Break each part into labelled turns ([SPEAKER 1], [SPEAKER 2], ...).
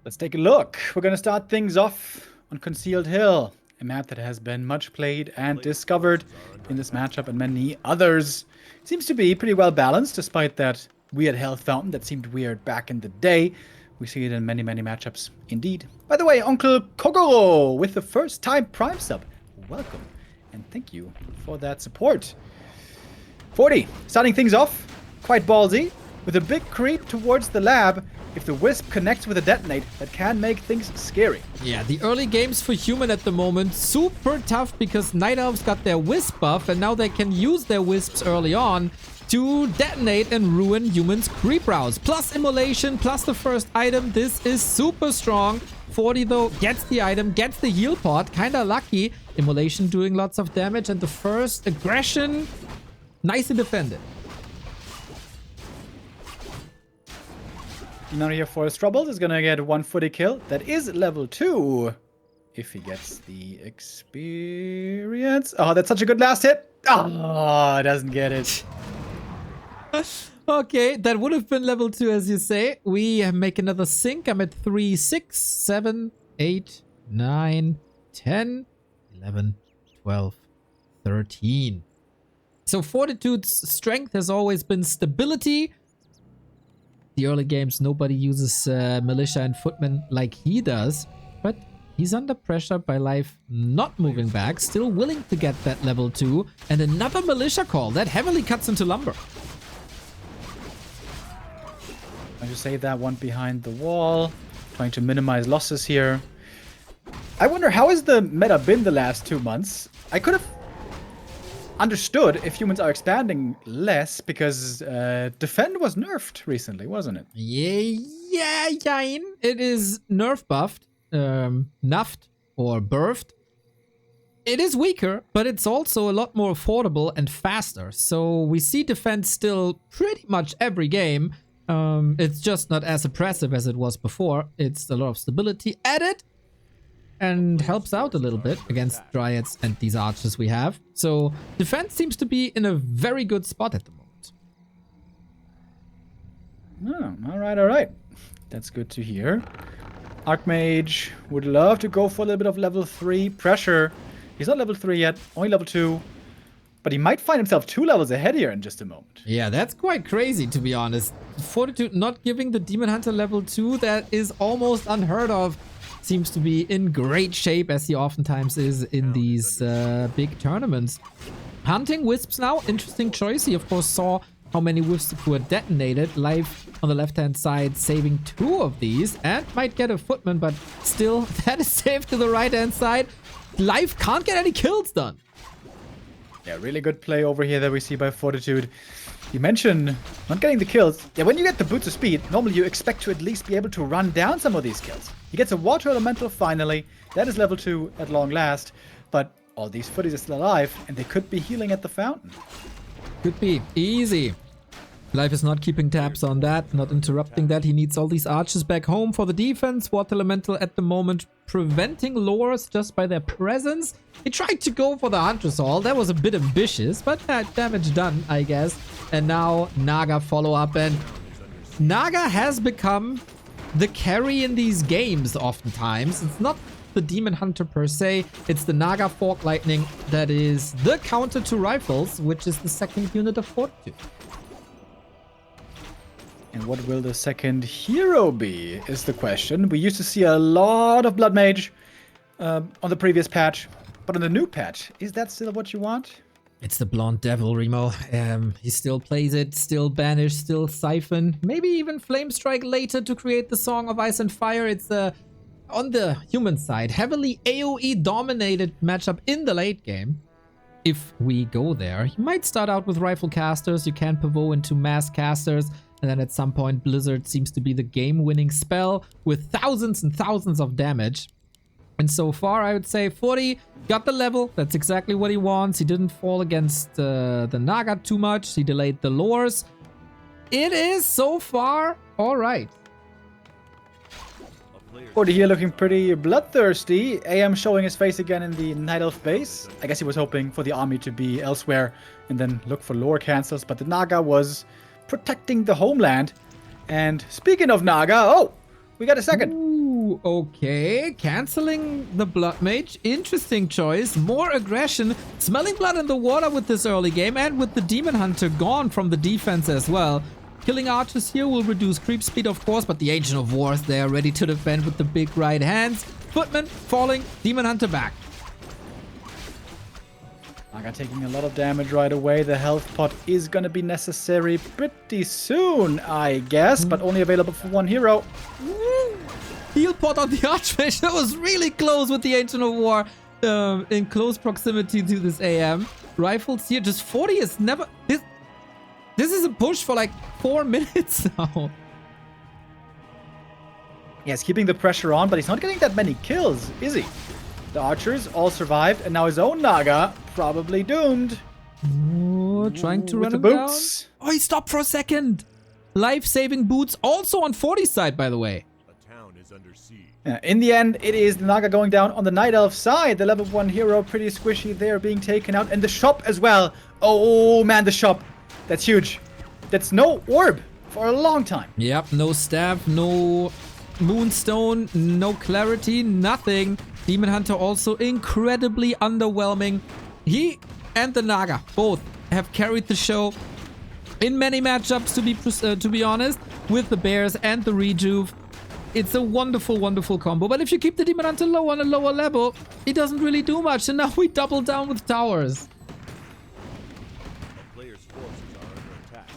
[SPEAKER 1] Let's take a look. We're going to start things off on Concealed Hill, a map that has been much played and discovered in this matchup and many others. It seems to be pretty well balanced, despite that weird health fountain that seemed weird back in the day. We see it in many, many matchups indeed. By the way, Uncle Kogoro with the first time Prime sub. Welcome, and thank you for that support. 40, starting things off, quite ballsy, with a big creep towards the lab. If the Wisp connects with a detonate, that can make things scary.
[SPEAKER 2] Yeah, the early games for Human at the moment, super tough because Night Elves got their Wisp buff and now they can use their Wisps early on to detonate and ruin Human's creep routes. Plus Immolation, plus the first item, this is super strong. 40 though gets the item, gets the heal pot, kinda lucky. Immolation doing lots of damage and the first aggression, nicely defended.
[SPEAKER 1] Now here for Troubles is gonna get one footy kill. That is level 2. If he gets the experience. Oh, that's such a good last hit. Oh, doesn't get it.
[SPEAKER 2] Okay, that would have been level 2 as you say. We make another sync. I'm at 3, 6, 7, 8, 9, 10, 11, 12, 13. So Fortitude's strength has always been stability. The early games, nobody uses Militia and Footman like he does. But he's under pressure by life not moving back. Still willing to get that level 2. And another Militia call. That heavily cuts into lumber.
[SPEAKER 1] I just save that one behind the wall. Trying to minimize losses here. I wonder, how has the meta been the last 2 months? I could have understood if humans are expanding less because Defend was nerfed recently, wasn't it?
[SPEAKER 2] Yeah, it is nerf buffed, nuffed, or birthed. It is weaker, but it's also a lot more affordable and faster. So we see Defend still pretty much every game. It's just not as oppressive as it was before. It's a lot of stability added and helps out a little bit against Dryads and these archers we have. So Defense seems to be in a very good spot at the moment.
[SPEAKER 1] Oh, all right. That's good to hear. Archmage would love to go for a little bit of level 3 pressure. He's not level 3 yet, only level 2. But he might find himself 2 levels ahead here in just a moment.
[SPEAKER 2] Yeah, that's quite crazy, to be honest. Fortitude not giving the Demon Hunter level 2, that is almost unheard of. Seems to be in great shape, as he oftentimes is in these big tournaments. Hunting Wisps now, interesting choice. He, of course, saw how many Wisps were detonated. Life on the left-hand side, saving 2 of these. And might get a Footman, but still, that is saved to the right-hand side. Life can't get any kills done.
[SPEAKER 1] Yeah, really good play over here that we see by Fortitude. You mentioned not getting the kills. Yeah, when you get the boots of speed, normally you expect to at least be able to run down some of these kills. He gets a water elemental finally. That is level 2 at long last. But all these footies are still alive, and they could be healing at the fountain.
[SPEAKER 2] Could be. Easy. Life is not keeping tabs on that, not interrupting that. He needs all these archers back home for the defense. Water elemental at the moment preventing lures just by their presence. He tried to go for the Hunter's Hall. That was a bit ambitious, but damage done, I guess. And now Naga follow up, and Naga has become the carry in these games oftentimes. It's not the Demon Hunter per se, it's the Naga Fork Lightning that is the counter to rifles, which is the second unit of Fortitude.
[SPEAKER 1] And what will the second hero be, is the question. We used to see a lot of Blood Mage on the previous patch, but on the new patch, is that still what you want?
[SPEAKER 2] It's the Blonde Devil, Remo. He still plays it, still Banish, still Siphon. Maybe even Flame Strike later to create the Song of Ice and Fire. It's on the human side, heavily AoE dominated matchup in the late game. If we go there, you might start out with Rifle Casters. You can pivot into Mass Casters. And then at some point, Blizzard seems to be the game-winning spell with thousands and thousands of damage. And so far, I would say 40 got the level. That's exactly what he wants. He didn't fall against the Naga too much. He delayed the lures. It is so far all right.
[SPEAKER 1] 40 here looking pretty bloodthirsty. AM showing his face again in the Night Elf base. I guess he was hoping for the army to be elsewhere and then look for lore cancels. But the Naga was protecting the homeland. And speaking of Naga, oh, we got a second.
[SPEAKER 2] Ooh, okay. Canceling the Blood Mage. Interesting choice. More aggression. Smelling blood in the water with this early game, and with the Demon Hunter gone from the defense as well. Killing archers here will reduce creep speed, of course, but the Agent of War is there, ready to defend with the big right hands. Footman falling. Demon Hunter back.
[SPEAKER 1] Naga taking a lot of damage right away. The health pot is going to be necessary pretty soon, I guess, but only available for one hero.
[SPEAKER 2] Heal pot on the Archmage. That was really close with the Ancient of War in close proximity to this AM. Rifles here, just 40 is never... This is a push for like 4 minutes now.
[SPEAKER 1] Yeah, he's keeping the pressure on, but he's not getting that many kills, is he? The archers all survived, and now his own Naga probably doomed.
[SPEAKER 2] Oh, trying to run
[SPEAKER 1] the
[SPEAKER 2] him
[SPEAKER 1] boots.
[SPEAKER 2] down. Oh, he stopped for a second. Life-saving boots, also on 40's side, by the way.
[SPEAKER 3] A town is under siege.
[SPEAKER 1] Yeah, in the end, it is the Naga going down on the Night Elf side. The level 1 hero, pretty squishy there, being taken out. And the shop as well. Oh, man, the shop. That's huge. That's no orb for a long time.
[SPEAKER 2] Yep, no staff, no moonstone, no clarity, nothing. Demon Hunter also incredibly underwhelming. He and the Naga both have carried the show in many matchups, to be honest, with the Bears and the Rejuve. It's a wonderful, wonderful combo. But if you keep the Demon Hunter low on a lower level, it doesn't really do much. And now we double down with towers.
[SPEAKER 3] The player's forces are under attack.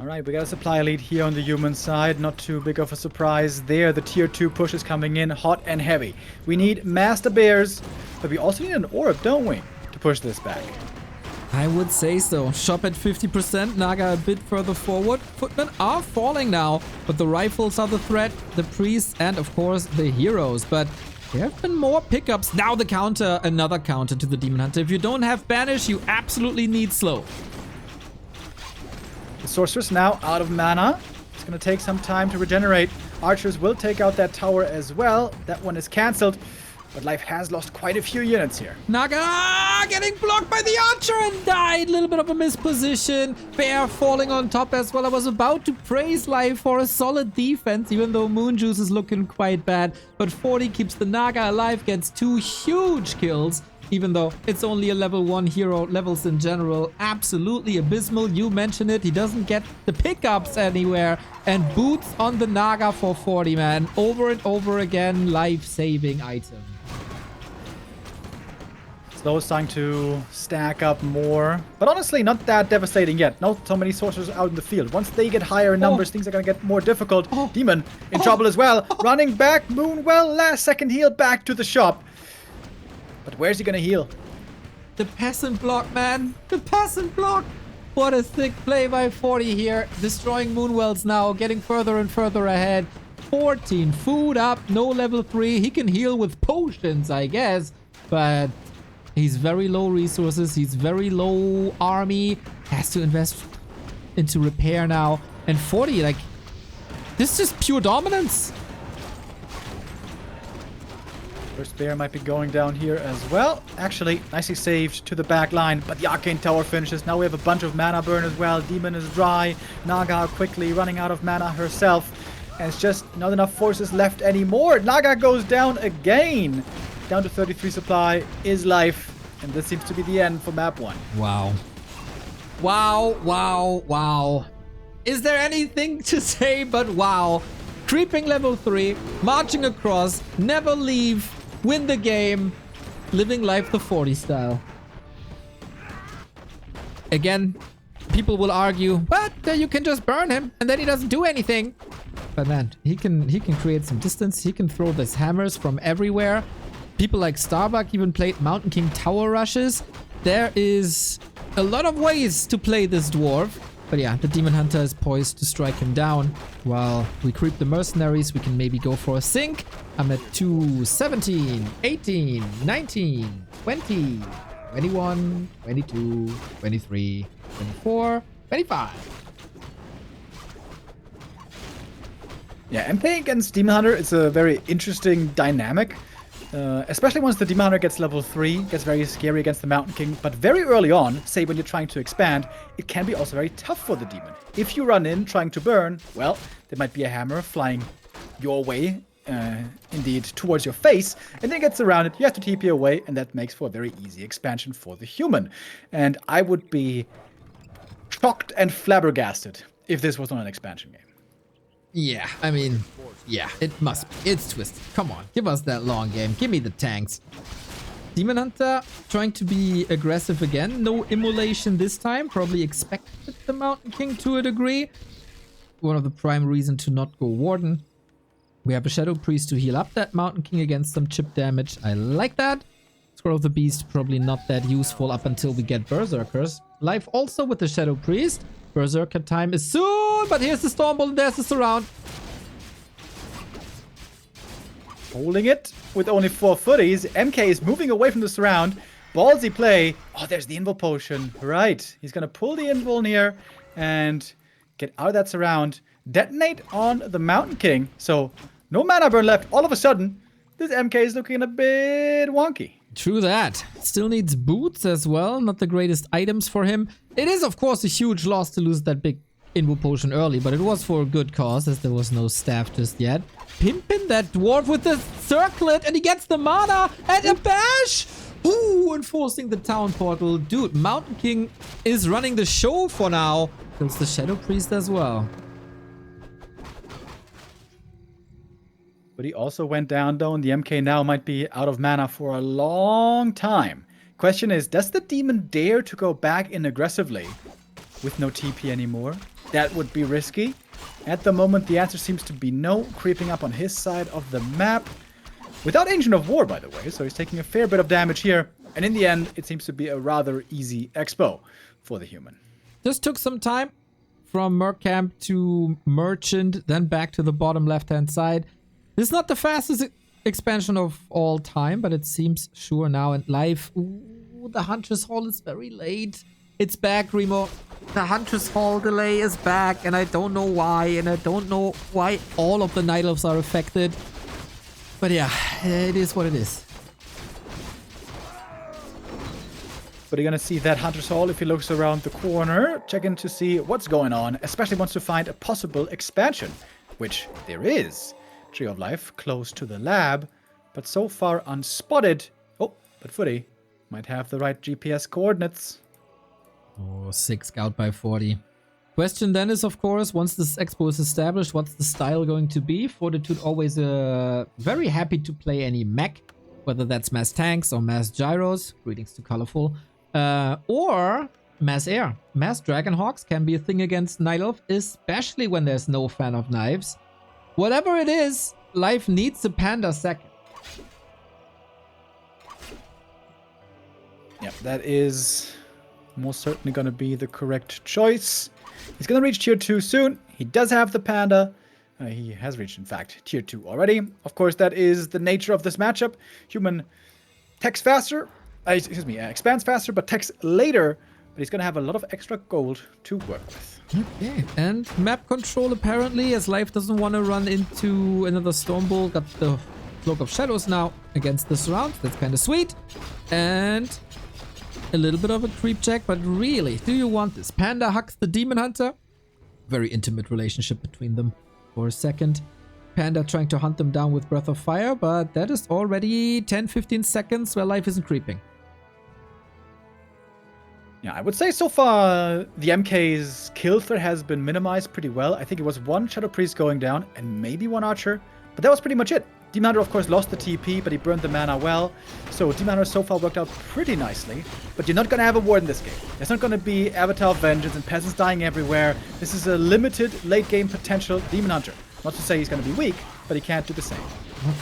[SPEAKER 1] Alright, we got a supply lead here on the human side. Not too big of a surprise there. The tier 2 push is coming in hot and heavy. We need Master Bears, but we also need an orb, don't we, to push this back.
[SPEAKER 2] I would say so. Shop at 50%, Naga a bit further forward. Footmen are falling now, but the rifles are the threat, the priests, and of course the heroes. But there have been more pickups. Now the counter, another counter to the Demon Hunter. If you don't have Banish, you absolutely need Slow.
[SPEAKER 1] The Sorceress now out of mana. It's going to take some time to regenerate. Archers will take out that tower as well. That one is cancelled. But Life has lost quite a few units here.
[SPEAKER 2] Naga getting blocked by the archer and died. Little bit of a misposition. Bear falling on top as well. I was about to praise Life for a solid defense, even though Moonjuice is looking quite bad. But 40 keeps the Naga alive, gets 2 huge kills. Even though it's only a level 1 hero, levels in general absolutely abysmal. You mentioned it, he doesn't get the pickups anywhere. And boots on the Naga for 40, man. Over and over again, life-saving item.
[SPEAKER 1] Slow is starting to stack up more. But honestly, not that devastating yet. Not so many sorcerers out in the field. Once they get higher in numbers, things are going to get more difficult. Demon in trouble as well. Running back, Moonwell, last second heal back to the shop. But where's he going to heal?
[SPEAKER 2] The peasant block, man. The peasant block. What a sick play by 40 here. Destroying Moonwells now, getting further and further ahead. 14, food up, no level 3. He can heal with potions, I guess. But he's very low resources. He's very low army. Has to invest into repair now. And 40, like, this is just pure dominance.
[SPEAKER 1] First Bear might be going down here as well. Actually, nicely saved to the back line, but the Arcane Tower finishes. Now we have a bunch of mana burn as well. Demon is dry. Naga quickly running out of mana herself. And it's just not enough forces left anymore. Naga goes down again. Down to 33 supply is Life. And this seems to be the end for map 1.
[SPEAKER 2] Wow. Wow, wow, wow. Is there anything to say but wow? Creeping level 3, marching across, never leave, win the game, living life the 40 style. Again, people will argue, but you can just burn him and then he doesn't do anything. But man, he can create some distance. He can throw these hammers from everywhere. People like Starbuck even played Mountain King tower rushes. There is a lot of ways to play this dwarf. But yeah, the Demon Hunter is poised to strike him down. While we creep the mercenaries, we can maybe go for a sync. I'm at 17, 18, 19, 20, 21, 22, 23, 24, 25.
[SPEAKER 1] Yeah, and playing against Demon Hunter is a very interesting dynamic. Especially once the Demon Hunter gets level 3, gets very scary against the Mountain King. But very early on, say when you're trying to expand, it can be also very tough for the Demon. If you run in trying to burn, well, there might be a hammer flying your way indeed towards your face, and then it gets around it. You have to TP away, and that makes for a very easy expansion for the human. And I would be shocked and flabbergasted if this was not an expansion game.
[SPEAKER 2] Yeah, I mean, yeah, it must be. It's twisted. Come on, give us that long game. Give me the tanks. Demon Hunter trying to be aggressive again. No immolation this time. Probably expected the Mountain King to a degree. One of the prime reasons to not go Warden. We have a Shadow Priest to heal up that Mountain King against some chip damage. I like that. Scroll of the Beast probably not that useful up until we get Berserkers. Life also with the Shadow Priest. Berserker time is soon, but here's the Stormbolt and there's the Surround.
[SPEAKER 1] Holding it with only 4 footies. MK is moving away from the Surround. Ballsy play. Oh, there's the Invul Potion. Right. He's going to pull the Invul here and get out of that Surround. Detonate on the Mountain King. So, no mana burn left. All of a sudden, this MK is looking a bit wonky.
[SPEAKER 2] True that. Still needs boots as well. Not the greatest items for him. It is, of course, a huge loss to lose that big Invul Potion early, but it was for a good cause as there was no staff just yet. Pimpin' that dwarf with the circlet, and he gets the mana and a bash! Ooh, enforcing the town portal. Dude, Mountain King is running the show for now. Kills the Shadow Priest as well.
[SPEAKER 1] But he also went down, though, and the MK now might be out of mana for a long time. Question is, does the demon dare to go back in aggressively with no TP anymore? That would be risky. At the moment, the answer seems to be no, creeping up on his side of the map. Without Ancient of War, by the way, so he's taking a fair bit of damage here. And in the end, it seems to be a rather easy expo for the human.
[SPEAKER 2] Just took some time from Merc Camp to Merchant, then back to the bottom left-hand side. This is not the fastest expansion of all time, but it seems sure now. And life, ooh, the Huntress Hall is very late. It's back, Remo. The Huntress Hall delay is back, and I don't know why, and I don't know why all of the Night Elves are affected. But yeah, it is what it is.
[SPEAKER 1] But you're gonna see that Hunter's Hall if he looks around the corner, checking to see what's going on, especially wants to find a possible expansion, which there is. Tree of Life close to the lab, but so far unspotted. Oh, but Footy might have the right GPS coordinates.
[SPEAKER 2] Oh, 6 scout by 40. Question then is, of course, once this expo is established, what's the style going to be? Fortitude always very happy to play any mech, whether that's mass tanks or mass gyros. Greetings to Colorful. Or mass air. Mass Dragonhawks can be a thing against Night Elf, especially when there's no fan of knives. Whatever it is, life needs a panda second.
[SPEAKER 1] Yeah, that is most certainly going to be the correct choice. He's going to reach tier 2 soon. He does have the panda. He has reached, in fact, tier 2 already. Of course, that is the nature of this matchup. Human techs faster. Expands faster, but techs later. But he's going to have a lot of extra gold to work with.
[SPEAKER 2] Okay, and map control apparently, as life doesn't want to run into another Stormbolt. Got the Cloak of Shadows now against the Surround. That's kind of sweet. And a little bit of a creep check, but really, do you want this? Panda hugs the Demon Hunter. Very intimate relationship between them for a second. Panda trying to hunt them down with Breath of Fire, but that is already 10-15 seconds where life isn't creeping.
[SPEAKER 1] Yeah, I would say so far the MK's kill threat has been minimized pretty well. I think it was 1 Shadow Priest going down and maybe 1 Archer, but that was pretty much it. Demon Hunter, of course, lost the TP, but he burned the mana well. So Demon Hunter so far worked out pretty nicely. But you're not going to have a ward in this game. There's not going to be Avatar of Vengeance and peasants dying everywhere. This is a limited late-game potential Demon Hunter. Not to say he's going to be weak, but he can't do the same.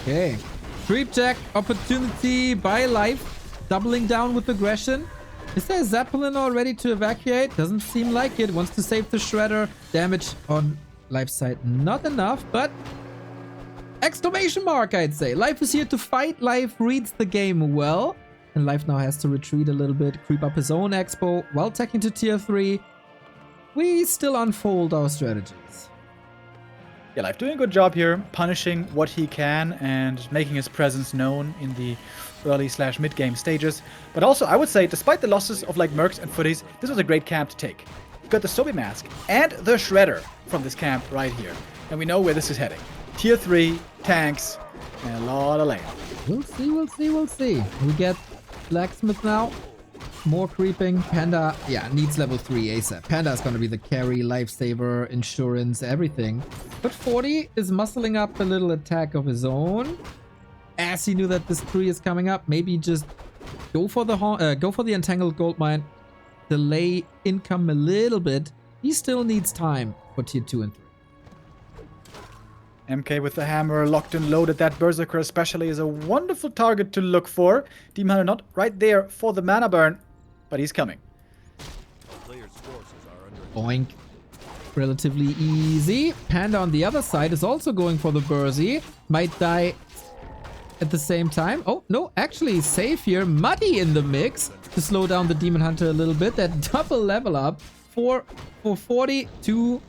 [SPEAKER 2] Okay. Creep check, opportunity by life. Doubling down with aggression. Is there a Zeppelin all ready to evacuate? Doesn't seem like it. Wants to save the Shredder. Damage on life's side, not enough, but exclamation mark, I'd say. Life is here to fight. Life reads the game well. And Life now has to retreat a little bit, creep up his own expo while taking to tier 3. We still unfold our strategies.
[SPEAKER 1] Yeah, Life doing a good job here, punishing what he can and making his presence known in the early/mid game stages. But also, I would say, despite the losses of like Mercs and Footies, this was a great camp to take. You got the Sobi Mask and the Shredder from this camp right here. And we know where this is heading. tier 3 tanks and a lot of lane.
[SPEAKER 2] We'll see, we'll see, we'll see. We get Blacksmith now. More creeping. Panda, yeah, needs level 3 ASAP. Panda is going to be the carry, lifesaver, insurance, everything. But 40 is muscling up a little attack of his own. As he knew that this tree is coming up, maybe just go for the entangled gold mine. Delay income a little bit. He still needs time for tier 2 and 3.
[SPEAKER 1] MK with the hammer locked and loaded. That Berserker especially is a wonderful target to look for. Demon Hunter not right there for the mana burn, but he's coming.
[SPEAKER 3] Player's forces are under
[SPEAKER 2] Boink. Relatively easy. Panda on the other side is also going for the Bursy. Might die at the same time. Oh, no, actually safe here. Muddy in the mix to slow down the Demon Hunter a little bit. That double level up for 42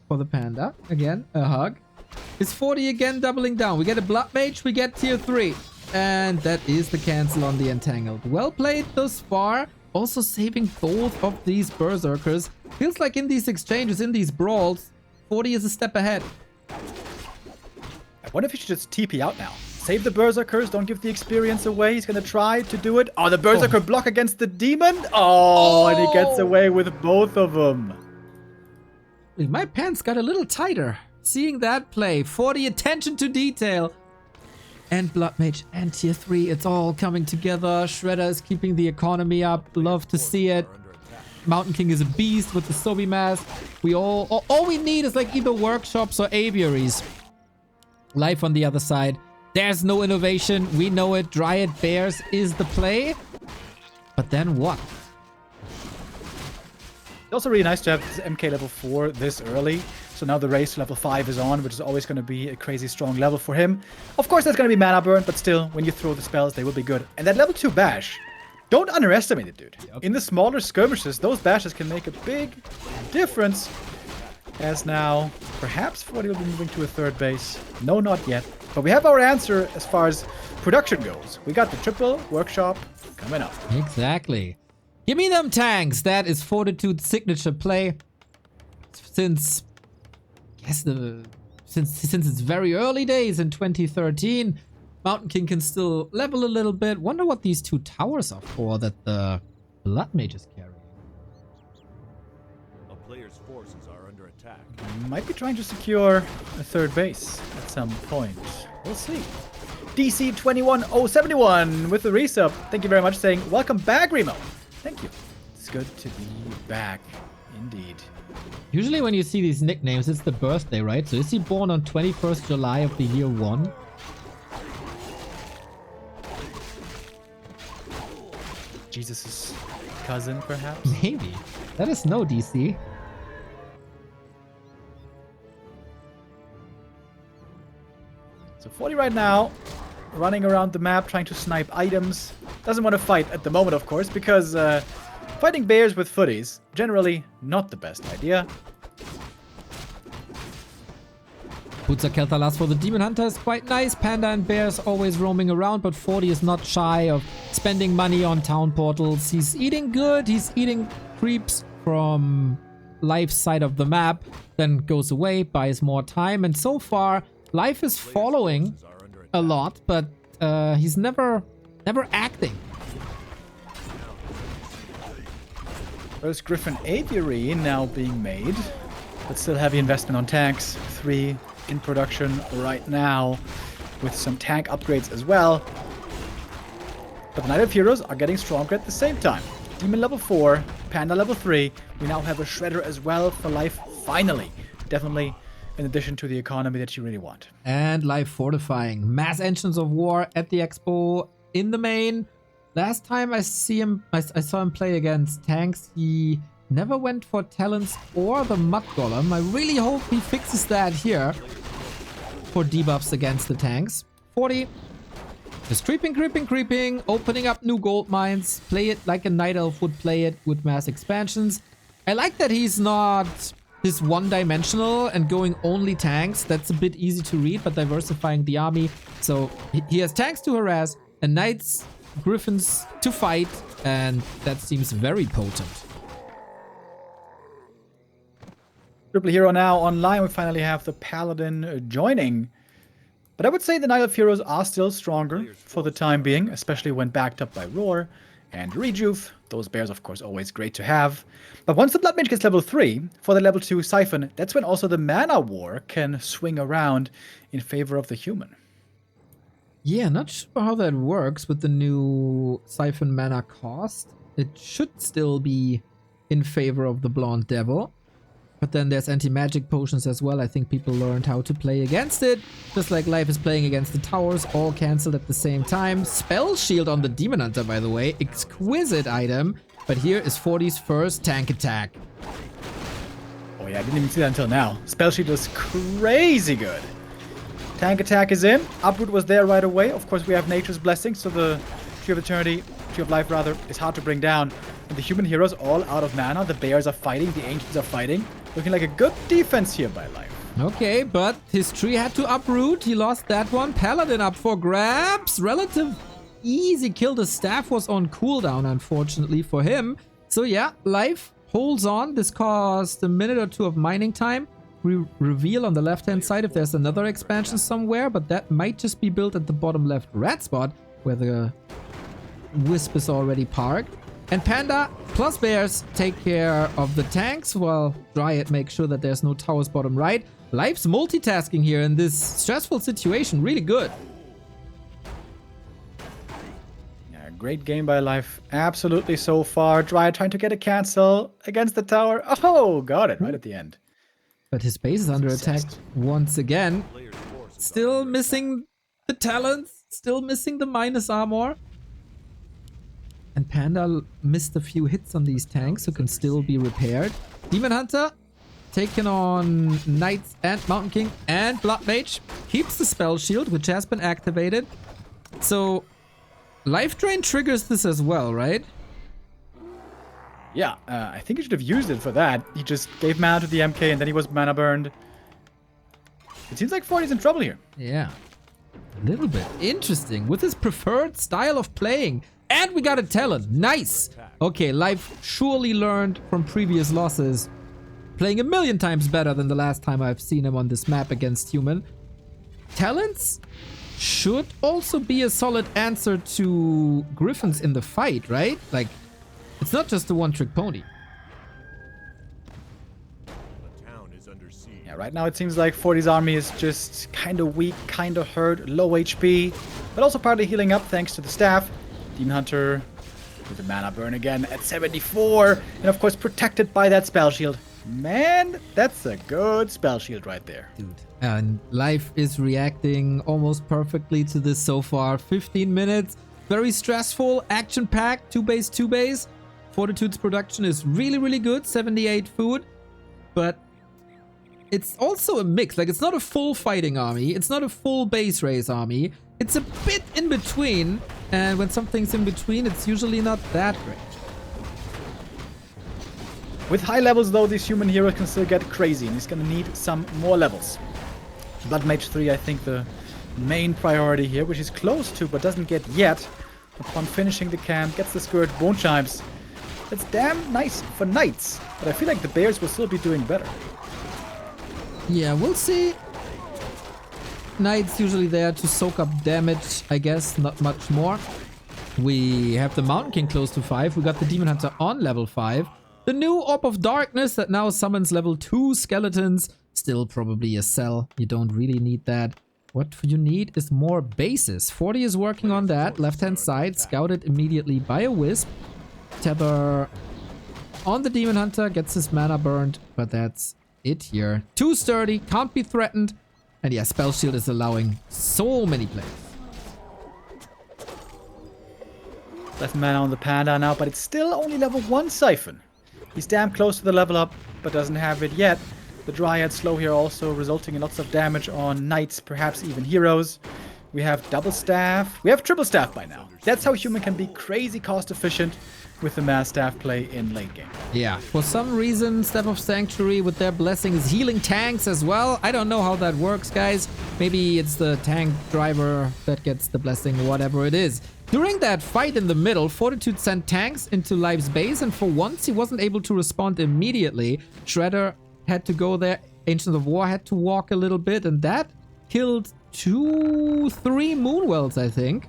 [SPEAKER 2] for the Panda. Again, a hug. Is 40 again doubling down? We get a Blood Mage, we get tier 3. And that is the cancel on the Entangled. Well played thus far. Also saving both of these Berserkers. Feels like in these exchanges, in these brawls, 40 is a step ahead.
[SPEAKER 1] I wonder if he should just TP out now. Save the Berserkers, don't give the experience away. He's going to try to do it. Oh, the Berserker block against the Demon. Oh, and he gets away with both of them.
[SPEAKER 2] My pants got a little tighter. Seeing that play, 40 attention to detail. And Blood Mage and tier 3, it's all coming together. Shredder is keeping the economy up. Love to see it. Mountain King is a beast with the Sobi mask. All we need is like either workshops or aviaries. Life on the other side. There's no innovation. We know it. Dryad Bears is the play. But then what?
[SPEAKER 1] It's also really nice to have this MK level 4 this early. So now the race to level 5 is on, which is always going to be a crazy strong level for him. Of course, there's going to be mana burn, but still, when you throw the spells, they will be good. And that level 2 bash, don't underestimate it, dude. Yep. In the smaller skirmishes, those bashes can make a big difference. As now, perhaps 40 will be moving to a third base. No, not yet. But we have our answer as far as production goes. We got the triple workshop coming up.
[SPEAKER 2] Exactly. Give me them tanks. That is Fortitude's signature play. Since its very early days in 2013, Mountain King can still level a little bit. Wonder what these two towers are for that the Blood Mage is carrying.
[SPEAKER 3] a player's forces are under attack.
[SPEAKER 1] Might be trying to secure a third base at some point. We'll see. DC 21071 with the resub. Thank you very much, saying welcome back, Remo. Thank you. It's good to be back, indeed.
[SPEAKER 2] Usually when you see these nicknames, it's the birthday, right? So is he born on 21st July of the year 1?
[SPEAKER 1] Jesus' cousin, perhaps?
[SPEAKER 2] Maybe. Let us know, DC.
[SPEAKER 1] So 40 right now, running around the map, trying to snipe items. Doesn't want to fight at the moment, of course, because fighting bears with footies, generally not the best idea.
[SPEAKER 2] Butza Keltalas for the Demon Hunter is quite nice. Panda and Bears always roaming around, but 40 is not shy of spending money on town portals. He's eating good. He's eating creeps from Life side of the map, then goes away, buys more time, and so far, Life is following a lot, but he's never acting.
[SPEAKER 1] First Griffin Aviary now being made, but still heavy investment on tanks. 3 in production right now, with some tank upgrades as well. But the Knight of Heroes are getting stronger at the same time. Demon level 4, Panda level 3. We now have a Shredder as well for Life, finally. Definitely in addition to the economy that you really want.
[SPEAKER 2] And Life fortifying. Mass Engines of War at the Expo in the main. Last time I saw him play against tanks, he never went for talents or the Mud Golem. I really hope he fixes that here for debuffs against the tanks. 40 just creeping, opening up new gold mines. Play it like a Night Elf would play it with mass expansions. I like that he's not this one-dimensional and going only tanks. That's a bit easy to read, but diversifying the army. So he has tanks to harass and knights, griffins to fight, and that seems very potent.
[SPEAKER 1] Triple Hero now online. We finally have the Paladin joining. But I would say the Night Elf heroes are still stronger for the time being, especially when backed up by Roar and Rejuve. Those bears, of course, always great to have. But once the Blood Mage gets level 3, for the level 2 Siphon, that's when also the Mana War can swing around in favor of the human.
[SPEAKER 2] Yeah, not sure how that works with the new Siphon mana cost. It should still be in favor of the Blonde Devil. But then there's anti-magic potions as well. I think people learned how to play against it. Just like Life is playing against the towers, all cancelled at the same time. Spell Shield on the Demon Hunter, by the way. Exquisite item. But here is 40's first tank attack.
[SPEAKER 1] Oh yeah, I didn't even see that until now. Spell Shield is crazy good. Tank attack is in. Uproot was there right away. Of course, we have Nature's Blessing, so the Tree of Eternity, Tree of Life rather, is hard to bring down. And the human heroes all out of mana. The bears are fighting, the ancients are fighting. Looking like a good defense here by Life.
[SPEAKER 2] Okay, but his tree had to uproot. He lost that one. Paladin up for grabs. Relative easy kill. The staff was on cooldown, unfortunately for him. So yeah, Life holds on. This caused a minute or two of mining time. We reveal on the left-hand side if there's another expansion somewhere, but that might just be built at the bottom left red spot where the Wisp is already parked. And Panda plus Bears take care of the tanks while Dryad makes sure that there's no towers bottom right. Life's multitasking here in this stressful situation. Really good.
[SPEAKER 1] Yeah, great game by Life. Absolutely so far. Dryad trying to get a cancel against the tower. Oh, got it right at the end.
[SPEAKER 2] But his base is under attack once again. Still missing the talents. Still missing the minus armor. And Panda missed a few hits on these tanks, so can still be repaired. Demon Hunter taking on Knights and Mountain King and Blood Mage. Keeps the Spell Shield, which has been activated. So Life Drain triggers this as well, right?
[SPEAKER 1] Yeah, I think he should have used it for that. He just gave mana to the MK and then he was mana burned. It seems like 40's in trouble here.
[SPEAKER 2] Yeah. A little bit. Interesting. With his preferred style of playing. And we got a talent. Nice. Okay, Life surely learned from previous losses. Playing a million times better than the last time I've seen him on this map against human. Talents should also be a solid answer to Griffins in the fight, right? Like, it's not just a one-trick pony.
[SPEAKER 3] The town is under siege.
[SPEAKER 1] Yeah, right now it seems like 40's army is just kind of weak, kind of hurt, low HP. But also partly healing up thanks to the staff. Demon Hunter with the mana burn again at 74. And of course protected by that spell shield. Man, that's a good spell shield right there.
[SPEAKER 2] Dude. And Life is reacting almost perfectly to this so far. 15 minutes. Very stressful. Action-packed. 2 base. Fortitude's production is really, really good. 78 food. But it's also a mix. Like, it's not a full fighting army. It's not a full base race army. It's a bit in between. And when something's in between, it's usually not that great.
[SPEAKER 1] With high levels, though, these human heroes can still get crazy, and he's going to need some more levels. Blood Mage 3, I think, the main priority here, which is close to, but doesn't get yet. Upon finishing the camp, gets the Scourge Bone Chimes. That's damn nice for Knights, but I feel like the Bears will still be doing better.
[SPEAKER 2] Yeah, we'll see. Knights usually there to soak up damage, I guess, not much more. We have the Mountain King close to 5. We got the Demon Hunter on level 5. The new Orb of Darkness that now summons level 2 skeletons. Still probably a sell. You don't really need that. What you need is more bases. 40 is working on that. Left-hand side, scouted immediately by a Wisp. Tether on the Demon Hunter, gets his mana burned, but that's it here. Too sturdy, can't be threatened. And yeah, Spell Shield is allowing so many plays.
[SPEAKER 1] Left mana on the Panda now, but it's still only level 1 Siphon. He's damn close to the level up, but doesn't have it yet. The Dryad slow here also resulting in lots of damage on Knights, perhaps even heroes. We have double staff. We have triple staff by now. That's how human can be crazy cost efficient with the mass staff play in late game.
[SPEAKER 2] Yeah, for some reason, Step of Sanctuary with their blessing is healing tanks as well. I don't know how that works, guys. Maybe it's the tank driver that gets the blessing, whatever it is. During that fight in the middle, Fortitude sent tanks into Life's base, and for once he wasn't able to respond immediately. Shredder had to go there. Ancients of War had to walk a little bit, and that killed 3 Moonwells, I think.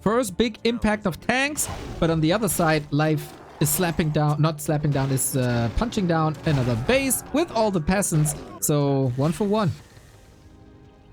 [SPEAKER 2] First big impact of tanks, but on the other side, Life is slapping down, not slapping down, is punching down another base with all the peasants. So 1 for 1.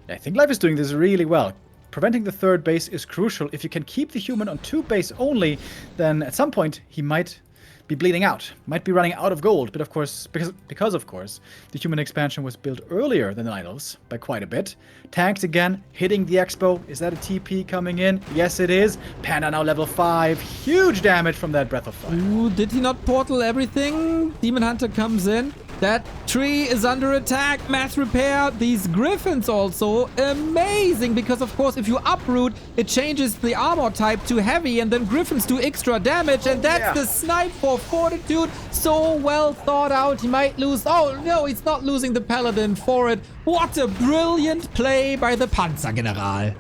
[SPEAKER 1] I think Life is doing this really well. Preventing the third base is crucial. If you can keep the human on 2 base only, then at some point he might be bleeding out, might be running out of gold. But of course, because of course, the human expansion was built earlier than the Night Elves by quite a bit. Tanks again, hitting the Expo. Is that a TP coming in? Yes, it is. Panda now level 5. Huge damage from that Breath of Fire.
[SPEAKER 2] Ooh, did he not portal everything? Demon Hunter comes in. That tree is under attack. Mass repair. These griffins also amazing, because of course if you uproot, it changes the armor type to heavy, and then griffins do extra damage, and that's the snipe for Fortitude. So well thought out. He might lose. Oh no, he's not losing the paladin for it. What a brilliant play by the Panzergeneral.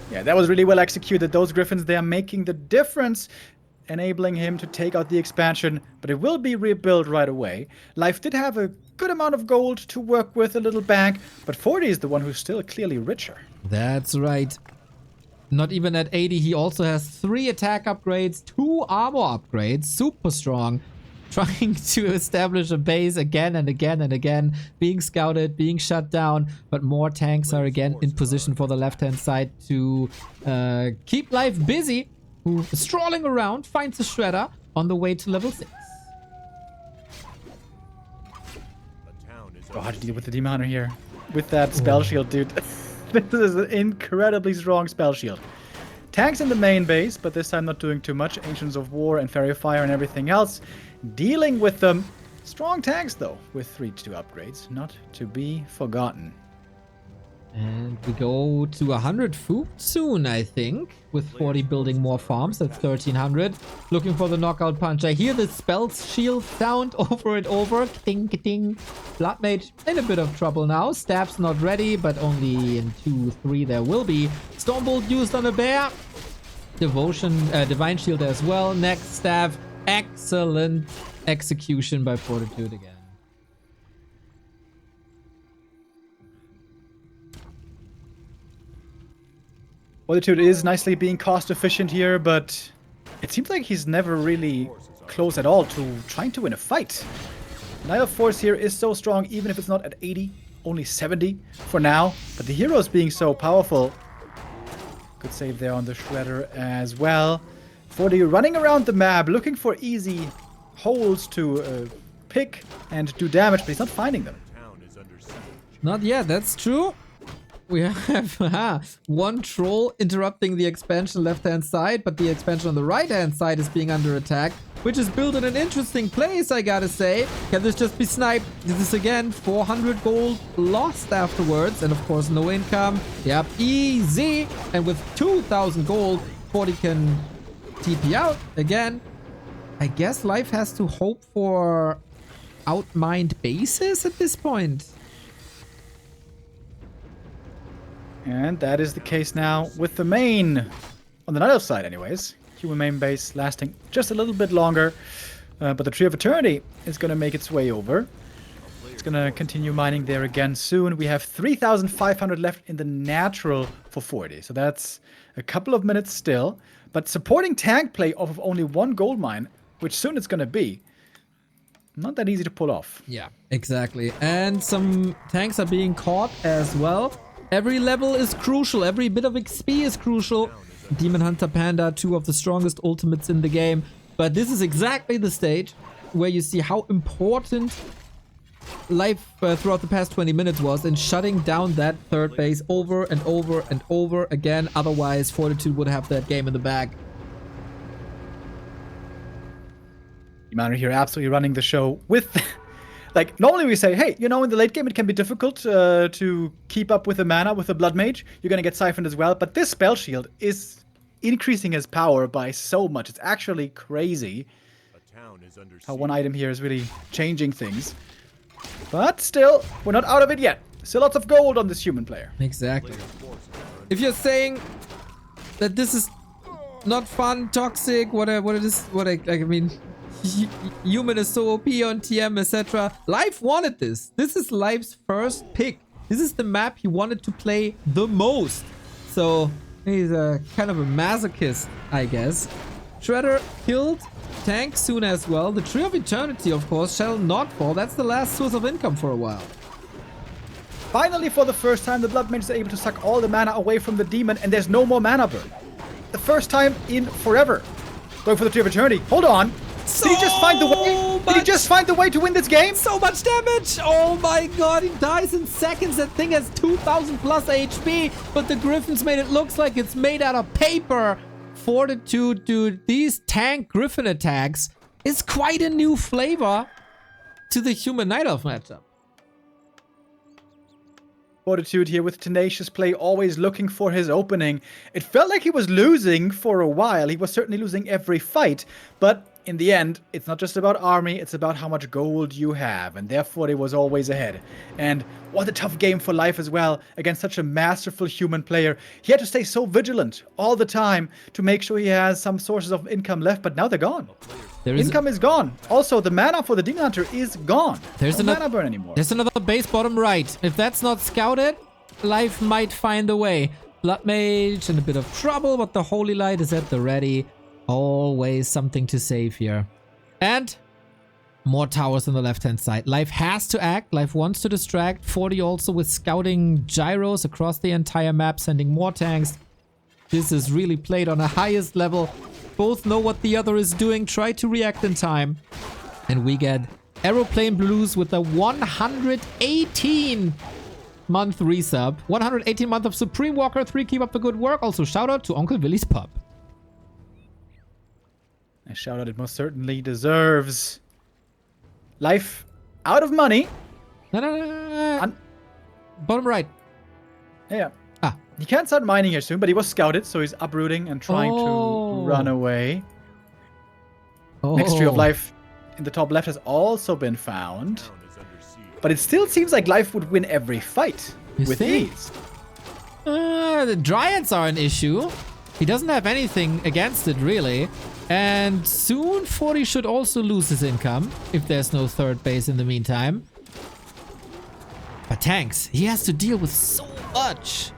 [SPEAKER 1] Yeah, that was really well executed. Those griffins, they are making the difference, enabling him to take out the expansion, but it will be rebuilt right away. Life did have a good amount of gold to work with, a little bank, but 40 is the one who's still clearly richer.
[SPEAKER 2] That's right. Not even at 80, he also has 3 attack upgrades, 2 armor upgrades, super strong. Trying to establish a base again and again and again, being scouted, being shut down, but more tanks are again in position for the left-hand side to keep Life busy, who is strolling around, finds a shredder on the way to level 6.
[SPEAKER 1] Oh, how to deal with the Demon Hunter here. With that spell shield, dude. This is an incredibly strong spell shield. Tanks in the main base, but this time not doing too much. Ancients of War and Fairy Fire and everything else. Dealing with them. Strong tanks, though, with 3-2 upgrades. Not to be forgotten.
[SPEAKER 2] And we go to 100 food soon, I think, with 40 building more farms at 1300. Looking for the knockout punch. I hear the spell shield sound over and over. Ding, ding. Blood Mage in a bit of trouble now. Staff's not ready, but only in 2-3 there will be. Stormbolt used on a bear. Divine Shield as well. Next staff. Excellent execution by Fortitude again.
[SPEAKER 1] Fortitude is nicely being cost efficient here, but it seems like he's never really close at all to trying to win a fight. Night of Force here is so strong, even if it's not at 80, only 70 for now. But the heroes being so powerful. Good save there on the Shredder as well. 40 running around the map, looking for easy holes to pick and do damage, but he's not finding them.
[SPEAKER 2] Not yet, that's true. We have one troll interrupting the expansion left-hand side, but the expansion on the right-hand side is being under attack, which is built in an interesting place, I gotta say. Can this just be sniped? This is again 400 gold lost afterwards, and of course no income. Yep, easy. And with 2,000 gold, 40 can TP out again. I guess Life has to hope for outmined bases at this point.
[SPEAKER 1] And that is the case now with the main, on the Night Elf side anyways. Human main base lasting just a little bit longer. But the Tree of Eternity is going to make its way over. It's going to continue mining there again soon. We have 3,500 left in the natural for 40. So that's a couple of minutes still. But supporting tank play off of only 1 gold mine, which soon it's going to be, not that easy to pull off.
[SPEAKER 2] Yeah, exactly. And some tanks are being caught as well. Every level is crucial. Every bit of XP is crucial. Demon Hunter Panda, 2 of the strongest ultimates in the game. But this is exactly the stage where you see how important Life throughout the past 20 minutes was in shutting down that third base over and over and over again. Otherwise, Fortitude would have that game in the bag.
[SPEAKER 1] Demon here absolutely running the show with... Like, normally we say, hey, you know, in the late game it can be difficult to keep up with the mana, with the Blood Mage. You're going to get siphoned as well. But this spell shield is increasing his power by so much. It's actually crazy how one item here is really changing things. But still, we're not out of it yet. Still lots of gold on this human player.
[SPEAKER 2] Exactly. If you're saying that this is not fun, toxic, I mean, Human is so OP on TM, etc. Life wanted this. This is Life's first pick. This is the map he wanted to play the most. So he's a kind of a masochist, I guess. Shredder killed. Tank soon as well. The Tree of Eternity, of course, shall not fall. That's the last source of income for a while.
[SPEAKER 1] Finally, for the first time, the Blood Mages are able to suck all the mana away from the demon, and there's no more mana burn. The first time in forever. Going for the Tree of Eternity. Hold on. Did he just find the way? Did he just find the way to win this game?
[SPEAKER 2] So much damage! Oh my god, he dies in seconds. That thing has 2,000 plus HP, but the Griffins made it look like it's made out of paper. Fortitude, dude. These tank Griffin attacks is quite a new flavor to the Human Night Elf matchup.
[SPEAKER 1] Fortitude here with tenacious play, always looking for his opening. It felt like he was losing for a while. He was certainly losing every fight, but in the end, it's not just about army, it's about how much gold you have, and therefore it was always ahead. And what a tough game for Life as well, against such a masterful human player. He had to stay so vigilant all the time to make sure he has some sources of income left, but now they're gone. Income is gone. Also, the mana for the Demon Hunter is gone.
[SPEAKER 2] There's
[SPEAKER 1] no mana burn anymore.
[SPEAKER 2] There's another base bottom right. If that's not scouted, Life might find a way. Blood Mage in a bit of trouble, but the Holy Light is at the ready. Always something to save here. And more towers on the left-hand side. Life has to act. Life wants to distract. 40 also with scouting gyros across the entire map, sending more tanks. This is really played on a highest level. Both know what the other is doing. Try to react in time. And we get Aeroplane Blues with a 118-month resub. 118 month of Supreme Warcraft 3. Keep up the good work. Also, shout out to Uncle Willy's Pub.
[SPEAKER 1] A shout out it most certainly deserves. Life out of money.
[SPEAKER 2] No. Bottom right.
[SPEAKER 1] Yeah.
[SPEAKER 2] Ah.
[SPEAKER 1] He can't start mining here soon, but he was scouted, so he's uprooting and trying to run away. Next Tree of Life in the top left has also been found. But it still seems like Life would win every fight with ease.
[SPEAKER 2] The Dryads are an issue. He doesn't have anything against it, really. And soon 40 should also lose his income, if there's no third base in the meantime. But tanks, he has to deal with so much.